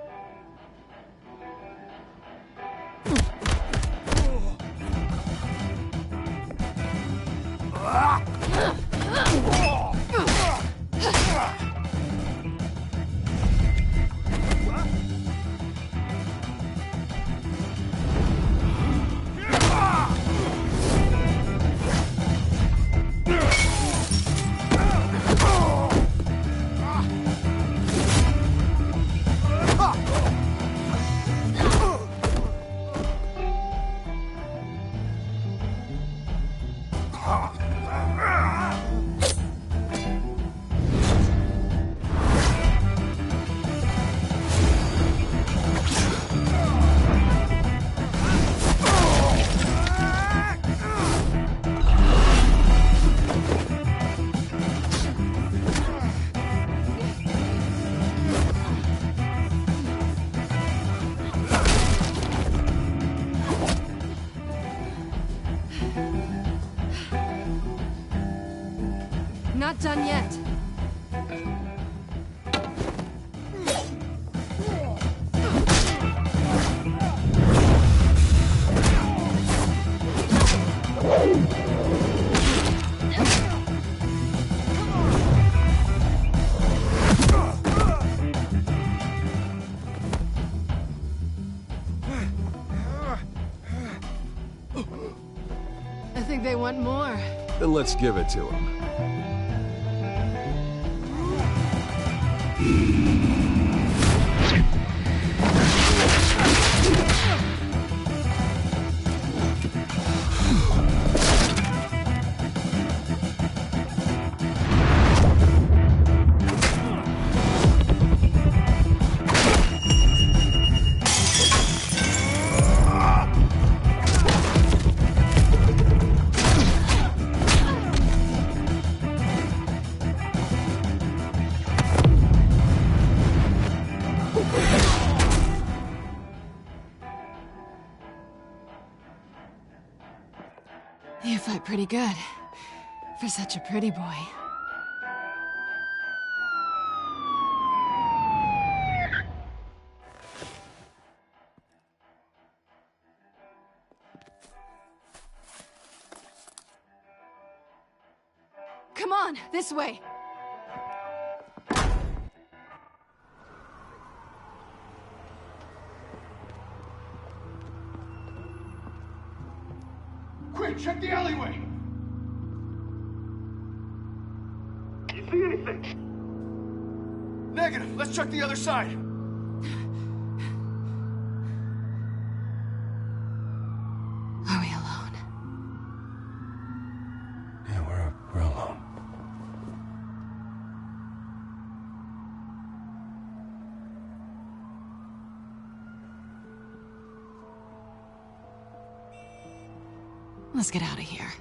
think they want more. Then let's give it to them. You fight pretty good. For such a pretty boy. Come on, this way. Quick, check the alleyway! You see anything? Negative. Let's check the other side. Are we alone? Yeah, we're alone. Let's get out of here.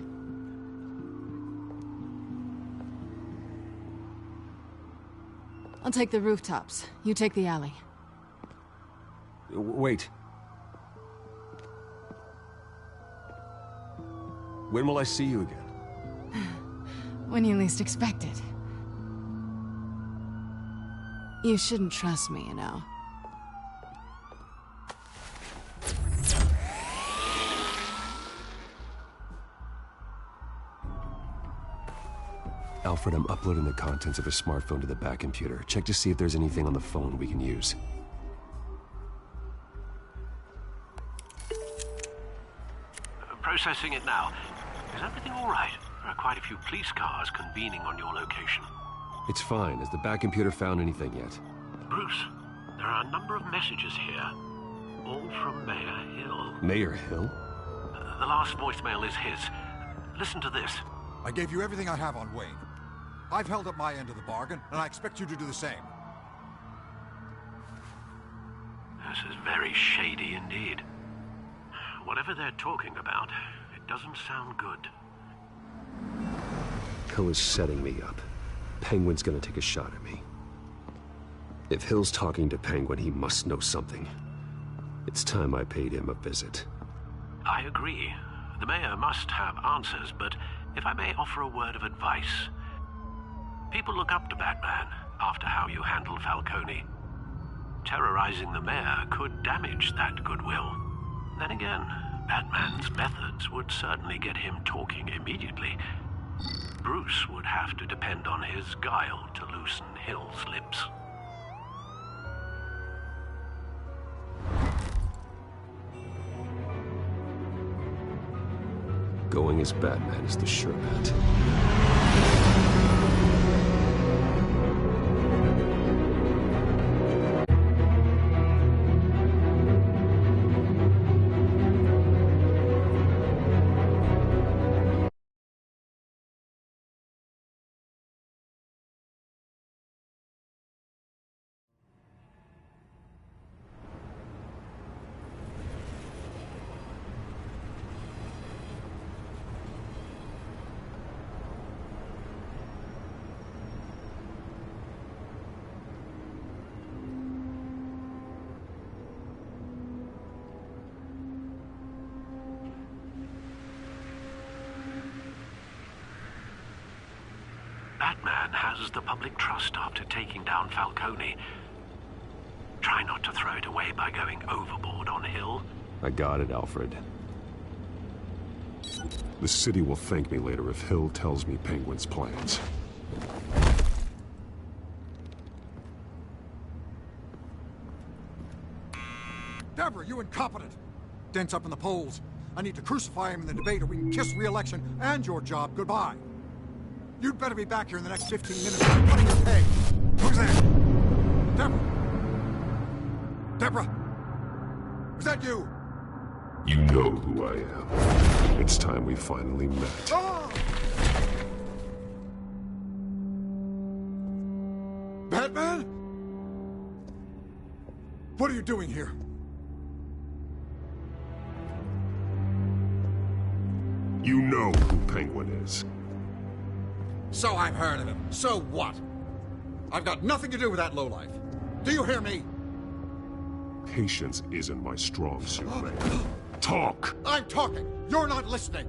I'll take the rooftops. You take the alley. Wait. When will I see you again? When you least expect it. You shouldn't trust me, you know. Alfred, I'm uploading the contents of his smartphone to the back computer. Check to see if there's anything on the phone we can use. Processing it now. Is everything all right? There are quite a few police cars convening on your location. It's fine. Has the back computer found anything yet? Bruce, there are a number of messages here. All from Mayor Hill. Mayor Hill? The last voicemail is his. Listen to this. I gave you everything I have on Wayne. I've held up my end of the bargain, and I expect you to do the same. This is very shady indeed. Whatever they're talking about, it doesn't sound good. Hill is setting me up. Penguin's gonna take a shot at me. If Hill's talking to Penguin, he must know something. It's time I paid him a visit. I agree. The mayor must have answers, but if I may offer a word of advice. People look up to Batman after how you handled Falcone. Terrorizing the mayor could damage that goodwill. Then again, Batman's methods would certainly get him talking immediately. Bruce would have to depend on his guile to loosen Hill's lips. Going as Batman is the sure bet. Batman has the public trust after taking down Falcone. Try not to throw it away by going overboard on Hill. I got it, Alfred. The city will thank me later if Hill tells me Penguin's plans. Deborah, you incompetent! Dents up in the poles. I need to crucify him in the debate or we can kiss re-election and your job goodbye. You'd better be back here in the next 15 minutes or I'm cutting your pay. Who's there? Deborah? Deborah? Is that you? You know who I am. It's time we finally met. Ah! Batman? What are you doing here? You know who Penguin is. So I've heard of him. So what? I've got nothing to do with that lowlife. Do you hear me? Patience isn't my strong suit, man. Talk! I'm talking. You're not listening.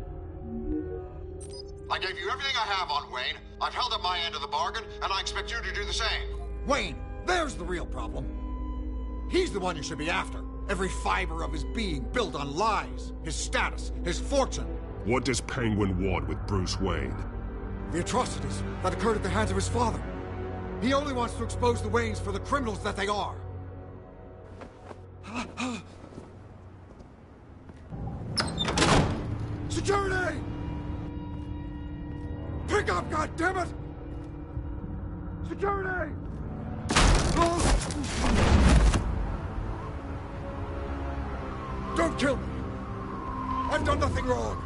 I gave you everything I have on Wayne. I've held up my end of the bargain, and I expect you to do the same. Wayne, there's the real problem. He's the one you should be after. Every fiber of his being built on lies, his status, his fortune. What does Penguin want with Bruce Wayne? The atrocities that occurred at the hands of his father. He only wants to expose the Waynes for the criminals that they are. Security! Pick up, goddammit! Security! Don't kill me! I've done nothing wrong!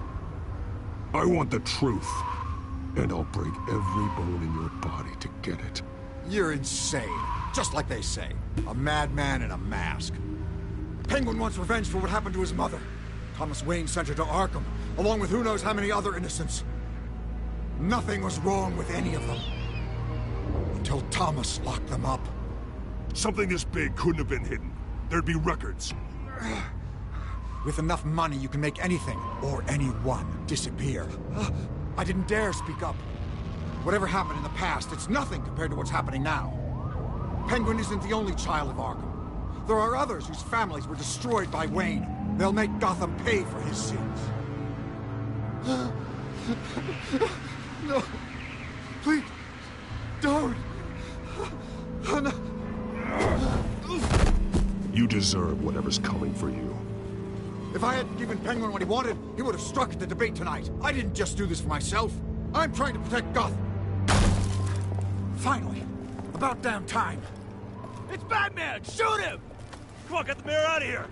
I want the truth. And I'll break every bone in your body to get it. You're insane. Just like they say. A madman in a mask. Penguin wants revenge for what happened to his mother. Thomas Wayne sent her to Arkham, along with who knows how many other innocents. Nothing was wrong with any of them. Until Thomas locked them up. Something this big couldn't have been hidden. There'd be records. With enough money, you can make anything, or anyone, disappear. I didn't dare speak up. Whatever happened in the past, it's nothing compared to what's happening now. Penguin isn't the only child of Arkham. There are others whose families were destroyed by Wayne. They'll make Gotham pay for his sins. No. Please. Don't. No. You deserve whatever's coming for you. If I hadn't given Penguin what he wanted, he would have struck at the debate tonight. I didn't just do this for myself. I'm trying to protect Gotham. Finally. About damn time. It's Batman! Shoot him! Come on, get the mayor out of here!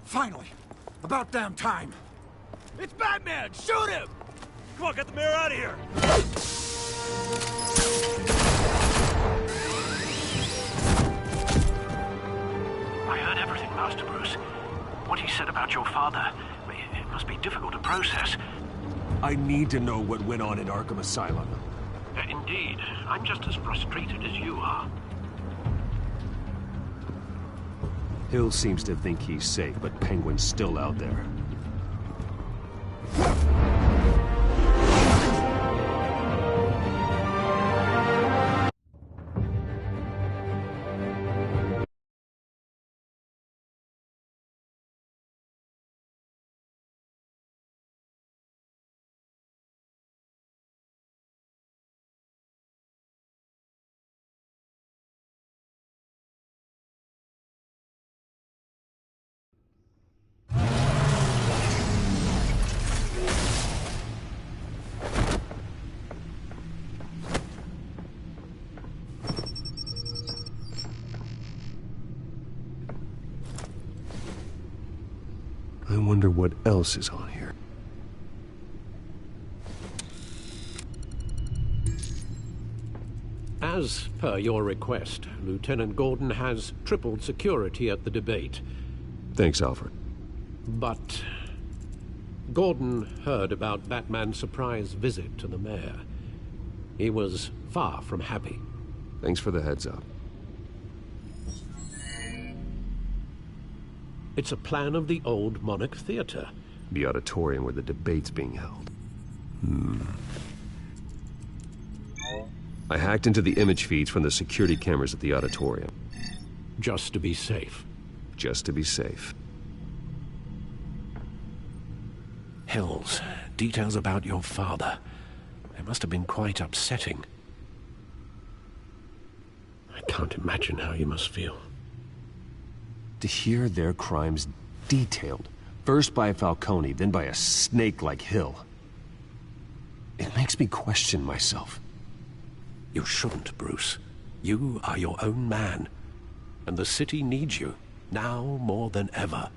Finally. About damn time. It's Batman! Shoot him! Come on, get the mayor out of here! I heard everything, Master Bruce. What he said about your father, it must be difficult to process. I need to know what went on in Arkham Asylum. Indeed. I'm just as frustrated as you are. Hill seems to think he's safe, but Penguin's still out there. I wonder what else is on here. As per your request, Lieutenant Gordon has tripled security at the debate. Thanks, Alfred. But Gordon heard about Batman's surprise visit to the mayor. He was far from happy. Thanks for the heads up. It's a plan of the old Monarch Theater. The auditorium where the debate's being held. I hacked into the image feeds from the security cameras at the auditorium. Just to be safe. Just to be safe. Hills, details about your father. They must have been quite upsetting. can't imagine how you must feel. To hear their crimes detailed, first by Falcone, then by a snake like Hill. It makes me question myself. You shouldn't, Bruce. You are your own man. And the city needs you, now more than ever.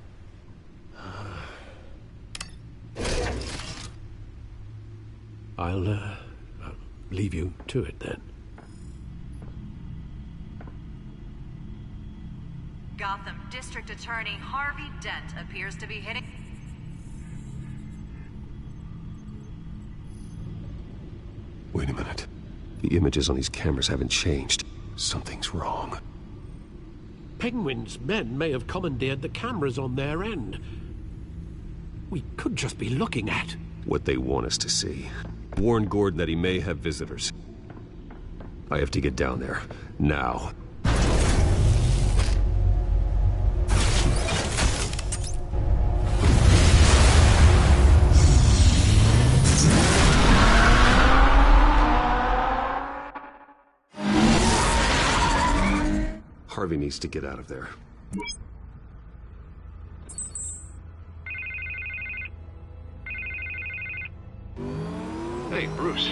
I'll leave you to it then. Gotham District Attorney Harvey Dent appears to be hitting... Wait a minute. The images on these cameras haven't changed. Something's wrong. Penguin's men may have commandeered the cameras on their end. We could just be looking at what they want us to see. Warn Gordon that he may have visitors. I have to get down there. Now. Harvey needs to get out of there. Hey, Bruce.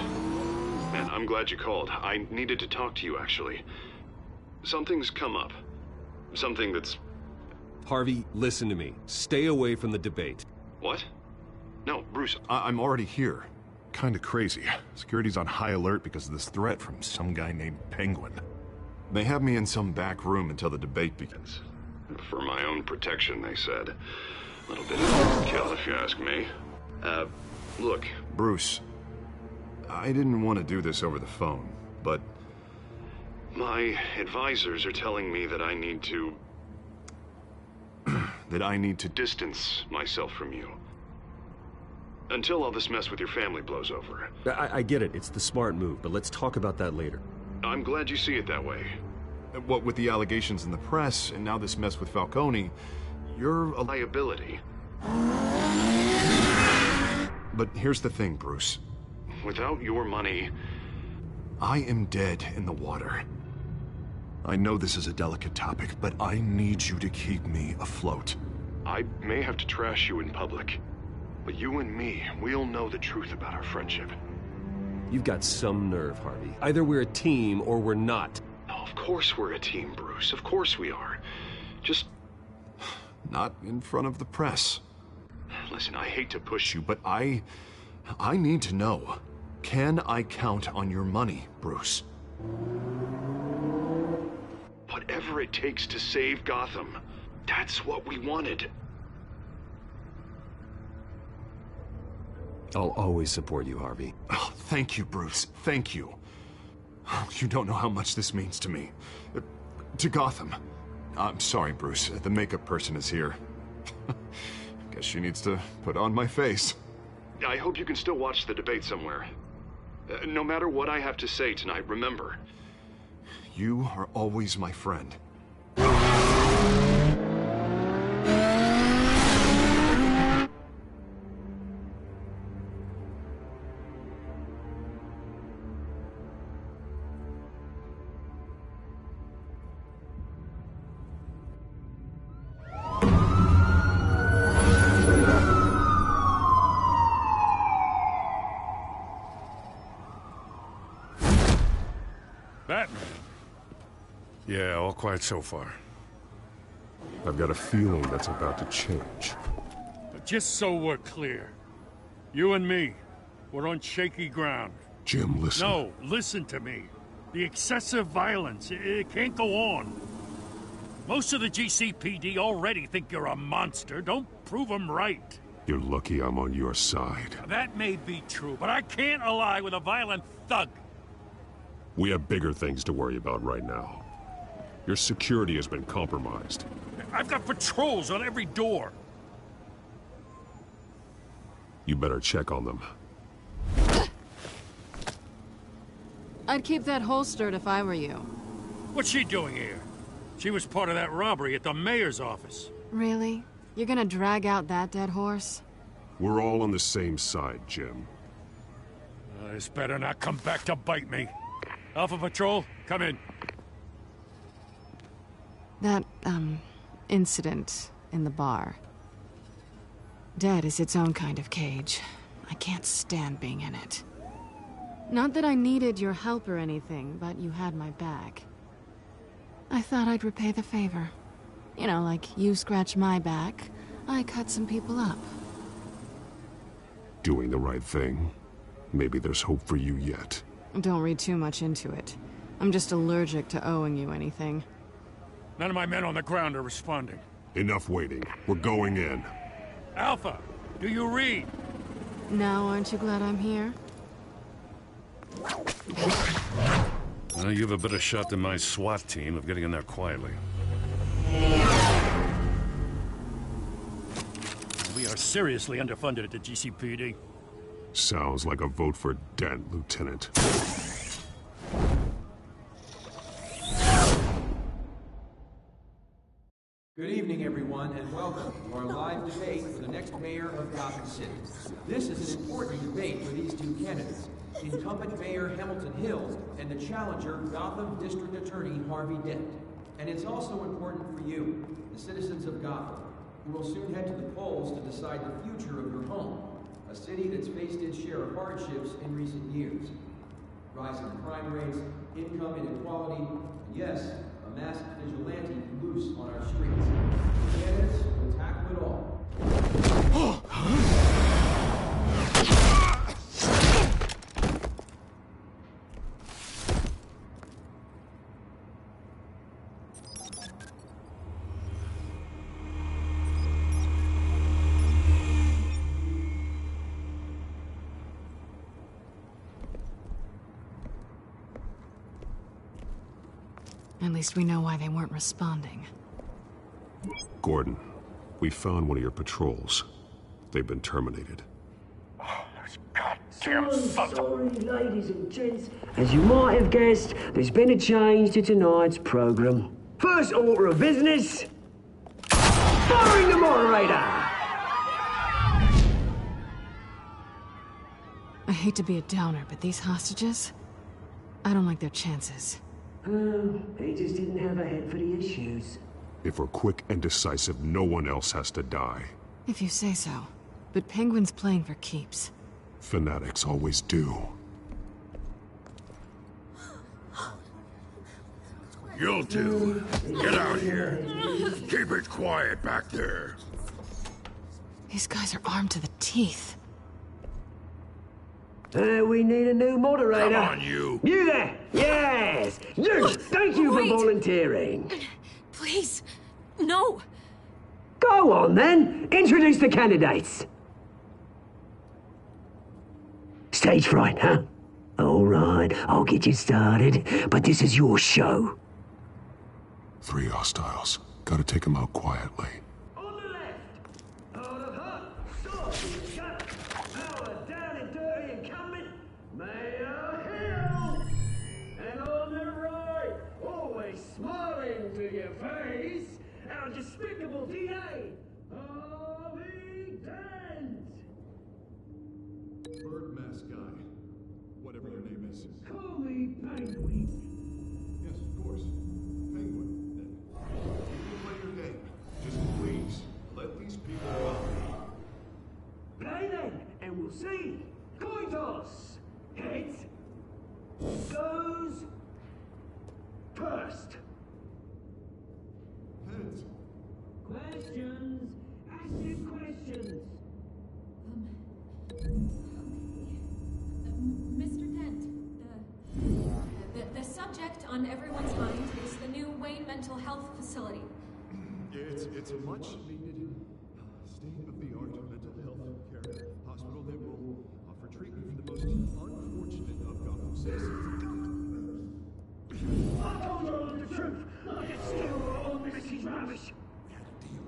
Man, I'm glad you called. I needed to talk to you, actually. Something's come up. Something that's... Harvey, listen to me. Stay away from the debate. What? No, Bruce. I'm already here. Kinda crazy. Security's on high alert because of this threat from some guy named Penguin. They have me in some back room until the debate begins. For my own protection, they said. A little bit of overkill, if you ask me. Look. Bruce, I didn't want to do this over the phone, but... My advisors are telling me that I need to... that I need to distance myself from you. Until all this mess with your family blows over. I get it. It's the smart move, but let's talk about that later. I'm glad you see it that way. What with the allegations in the press, and now this mess with Falcone, you're a liability. But here's the thing, Bruce. Without your money... I am dead in the water. I know this is a delicate topic, but I need you to keep me afloat. I may have to trash you in public, but you and me, we'll know the truth about our friendship. You've got some nerve, Harvey. Either we're a team or we're not. No, of course we're a team, Bruce. Of course we are. Just... not in front of the press. Listen, I hate to push you, but I need to know. Can I count on your money, Bruce? Whatever it takes to save Gotham. That's what we wanted. I'll always support you, Harvey. Oh, thank you, Bruce. Thank you. You don't know how much this means to me. To Gotham. I'm sorry, Bruce. The makeup person is here. Guess she needs to put on my face. I hope you can still watch the debate somewhere. No matter what I have to say tonight, remember. You are always my friend. Batman? Yeah, all quiet so far. I've got a feeling that's about to change. But just so we're clear, you and me, we're on shaky ground. Jim, listen. No, listen to me. The excessive violence, it can't go on. Most of the GCPD already think you're a monster. Don't prove them right. You're lucky I'm on your side. That may be true, but I can't ally with a violent thug. We have bigger things to worry about right now. Your security has been compromised. I've got patrols on every door. You better check on them. I'd keep that holstered if I were you. What's she doing here? She was part of that robbery at the mayor's office. Really? You're gonna drag out that dead horse? We're all on the same side, Jim. This better not come back to bite me. Alpha Patrol, come in. incident in the bar. Dead is its own kind of cage. I can't stand being in it. Not that I needed your help or anything, but you had my back. I thought I'd repay the favor. You know, like you scratch my back, I cut some people up. Doing the right thing. Maybe there's hope for you yet. Don't read too much into it. I'm just allergic to owing you anything. None of my men on the ground are responding. Enough waiting. We're going in. Alpha, do you read? Now aren't you glad I'm here? Well, you have a better shot than my SWAT team of getting in there quietly. We are seriously underfunded at the GCPD. Sounds like a vote for Dent, Lieutenant. Good evening, everyone, and welcome to our live debate for the next mayor of Gotham City. This is an important debate for these two candidates, incumbent Mayor Hamilton Hill and the challenger Gotham District Attorney Harvey Dent. And it's also important for you, the citizens of Gotham, who will soon head to the polls to decide the future of your home, a city that's faced its share of hardships in recent years. Rising crime rates, income inequality, and yes, a masked vigilante loose on our streets. The candidates will tackle it all. At least we know why they weren't responding. Gordon, we found one of your patrols. They've been terminated. So sorry, ladies and gents. As you might have guessed, there's been a change to tonight's program. First order of business, firing the moderator! I hate to be a downer, but these hostages, I don't like their chances. He just didn't have a head for the issues. If we're quick and decisive, no one else has to die. If you say so. But Penguin's playing for keeps. Fanatics always do. You'll do. Get out here. Keep it quiet back there. These guys are armed to the teeth. We need a new moderator. Come on, you. You there! Yes! You! Thank you for volunteering. Please, no. Go on, then. Introduce the candidates. Stage fright, huh? All right, I'll get you started, but this is your show. 3 hostiles. Gotta take them out quietly. Smiling to your face, our despicable DA, Harvey Dent! Bird mask guy. Whatever your name is. Call me Penguin. Yes, of course. Penguin, then. You can play your game. Just please, let these people go. Play then, and we'll see. Coin toss. Heads goes first. Heads. Questions. Active questions. Mr. Dent, the subject on everyone's mind is the new Wayne Mental Health Facility. It's a much needed state-of-the-art mental health care hospital that will offer treatment for the most unfortunate of Gotham citizens. I told her all the truth. I can steal her own Mrs. Ravish. We had a deal.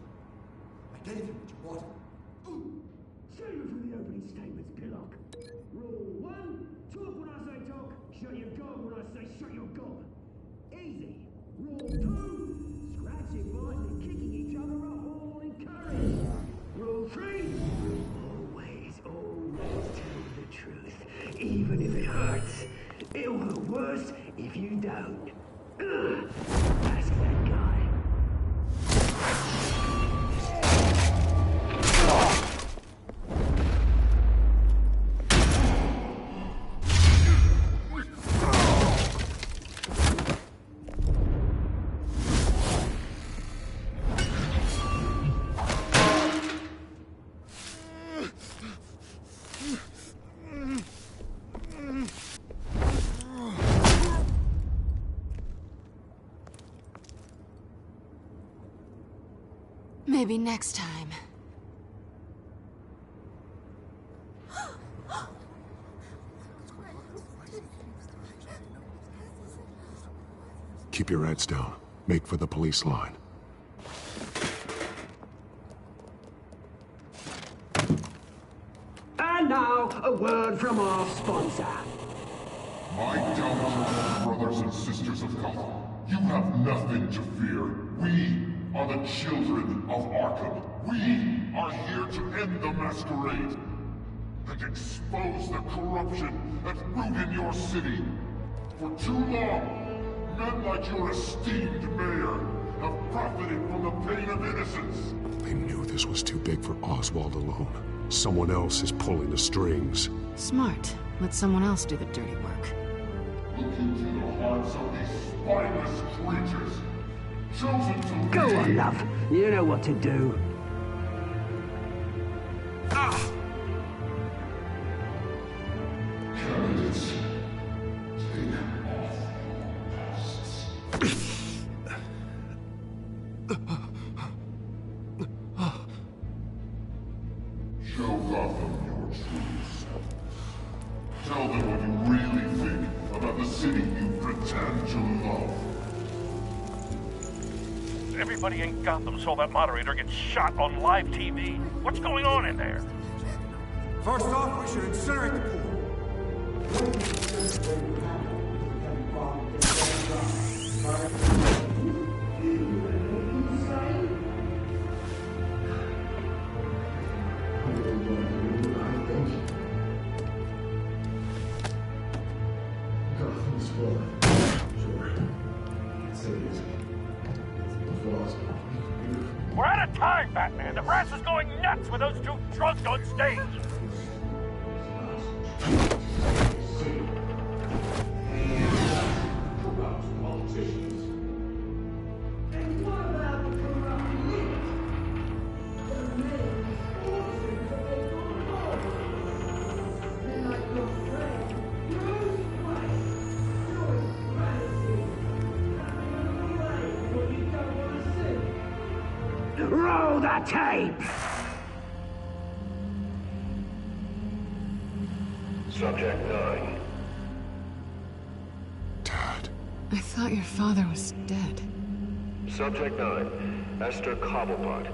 I gave him what you wanted. Save it for the opening statements, Pillock. Rule 1, talk when I say talk, shut your gob when I say shut your gob. Easy. Rule 2, scratching, biting, and kicking each other are all encouraged. Rule 3, always tell the truth, even if it hurts. It'll hurt worse if you don't. Ask that guy. Maybe next time. Keep your heads down. Make for the police line. And now, a word from our sponsor. My Telltale brothers and sisters of Gotham, you have nothing to fear. We are the children of Arkham. We are here to end the masquerade and expose the corruption at root in your city. For too long, men like your esteemed mayor have profited from the pain of innocence. They knew this was too big for Oswald alone. Someone else is pulling the strings. Smart. Let someone else do the dirty work. Look into the hearts of these spineless creatures, chosen to Go lead. on, love. You know what to do. Candidates, take off your masks. Show Gotham your true self. Tell them what you really think about the city you pretend to love. Everybody in Gotham saw that moderator get shot on live TV. What's going on in there? First off, we should incinerate the pool. We're out of time, Batman. The brass is going nuts with those two drunks on stage. Roll the tape! Subject 9. I thought your father was dead. Subject 9. Esther Cobblepot.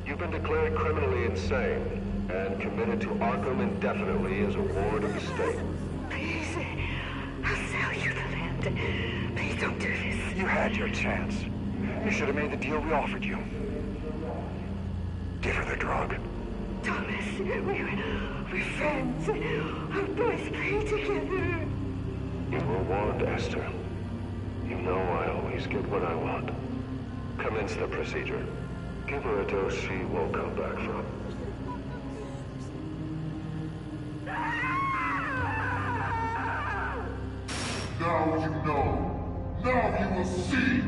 You've been declared criminally insane and committed to Arkham indefinitely as a ward of the state. Please, I'll sell you the land. Please don't do this. You had your chance. You should have made the deal we offered you. Give her the drug. Thomas, we're friends. Our boys play together. You were warned, Esther. You know I always get what I want. Commence the procedure. Give her a dose she won't come back from. Now you know. Now you will see.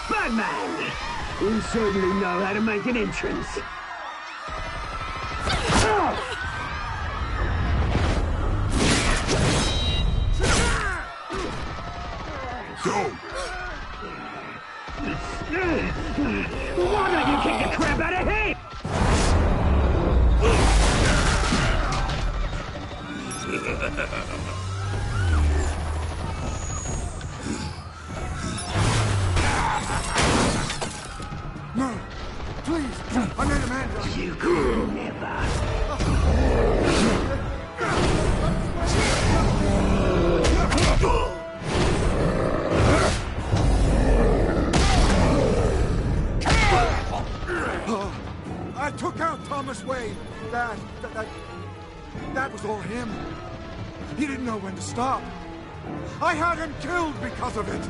Batman! You certainly know how to make an entrance. Go! Why don't you kick the crap out of him? No! Please! I made a man! You could never. I took out Thomas Wayne. That was all him. He didn't know when to stop. I had him killed because of it.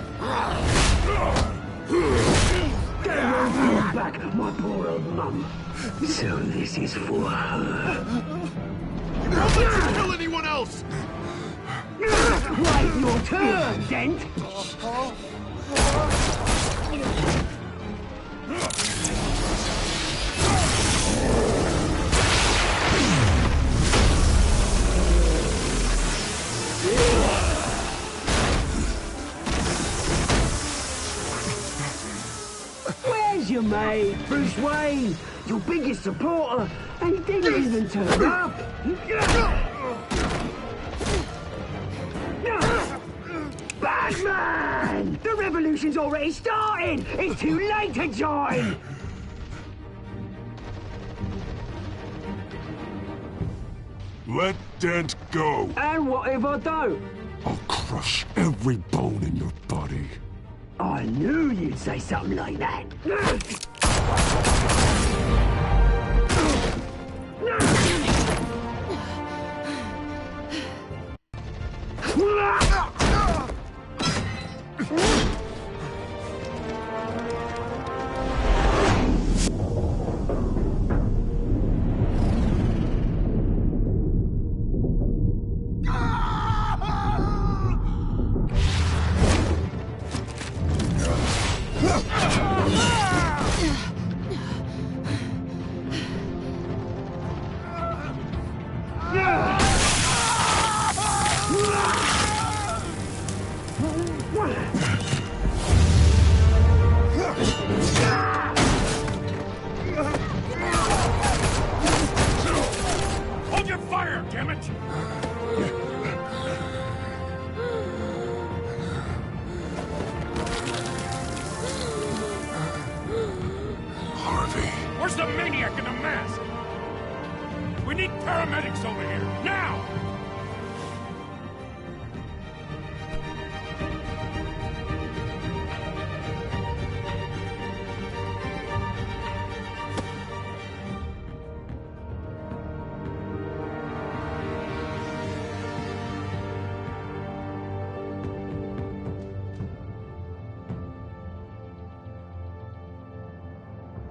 They won't bring back my poor old mum. So this is for her. Don't let you kill anyone else! Wait your turn, Dent! Where's your mate, Bruce Wayne? Your biggest supporter, and he didn't even turn up. Batman! The revolution's already started! It's too late to join! Let Dent go. And what if I don't? I'll crush every bone in your body. I knew you'd say something like that. Hold your fire, damn it! Harvey. Where's the maniac in the mask? We need paramedics over here, now!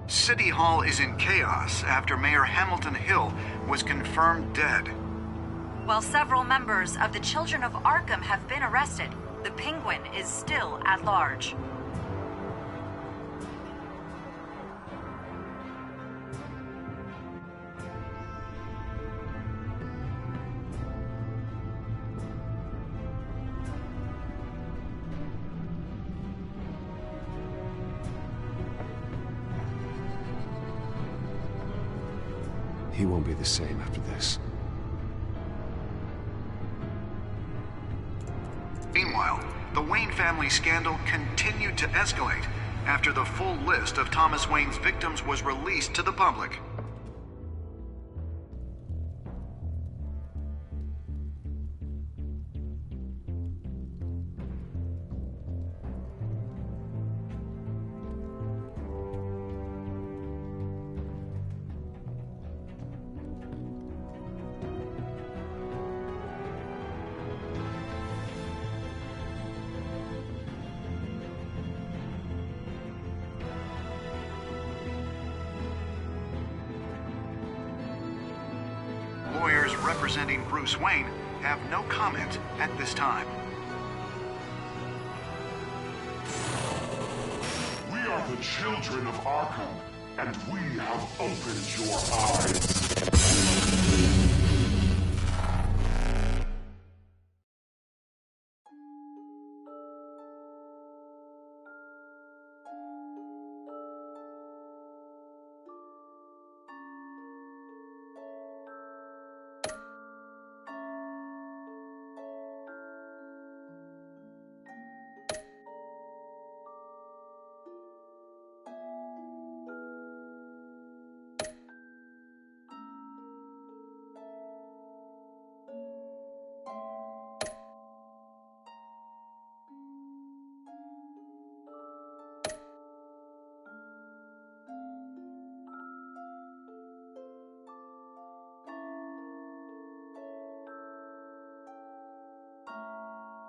City Hall is in chaos after Mayor Hamilton Hill was confirmed dead. While several members of the Children of Arkham have been arrested, the Penguin is still at large. He won't be the same after this. Meanwhile, the Wayne family scandal continued to escalate after the full list of Thomas Wayne's victims was released to the public. Lawyers representing Bruce Wayne have no comment at this time. We are the children of Arkham, and we have opened your eyes.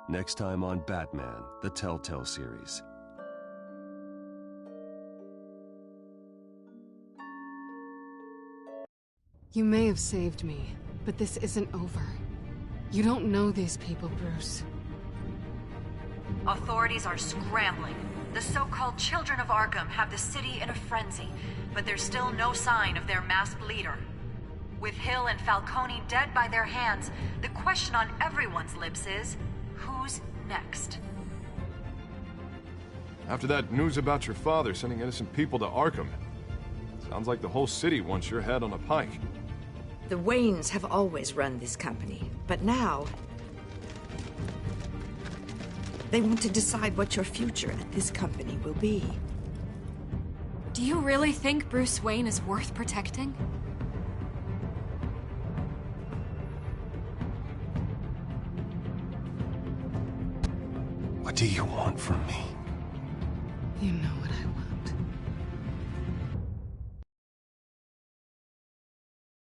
Next time on Batman, the Telltale series. You may have saved me, but this isn't over. You don't know these people, Bruce. Authorities are scrambling. The so-called Children of Arkham have the city in a frenzy, but there's still no sign of their masked leader. With Hill and Falcone dead by their hands, the question on everyone's lips is, who's next? After that news about your father sending innocent people to Arkham, sounds like the whole city wants your head on a pike. The Waynes have always run this company, but now they want to decide what your future at this company will be. Do you really think Bruce Wayne is worth protecting? What do you want from me?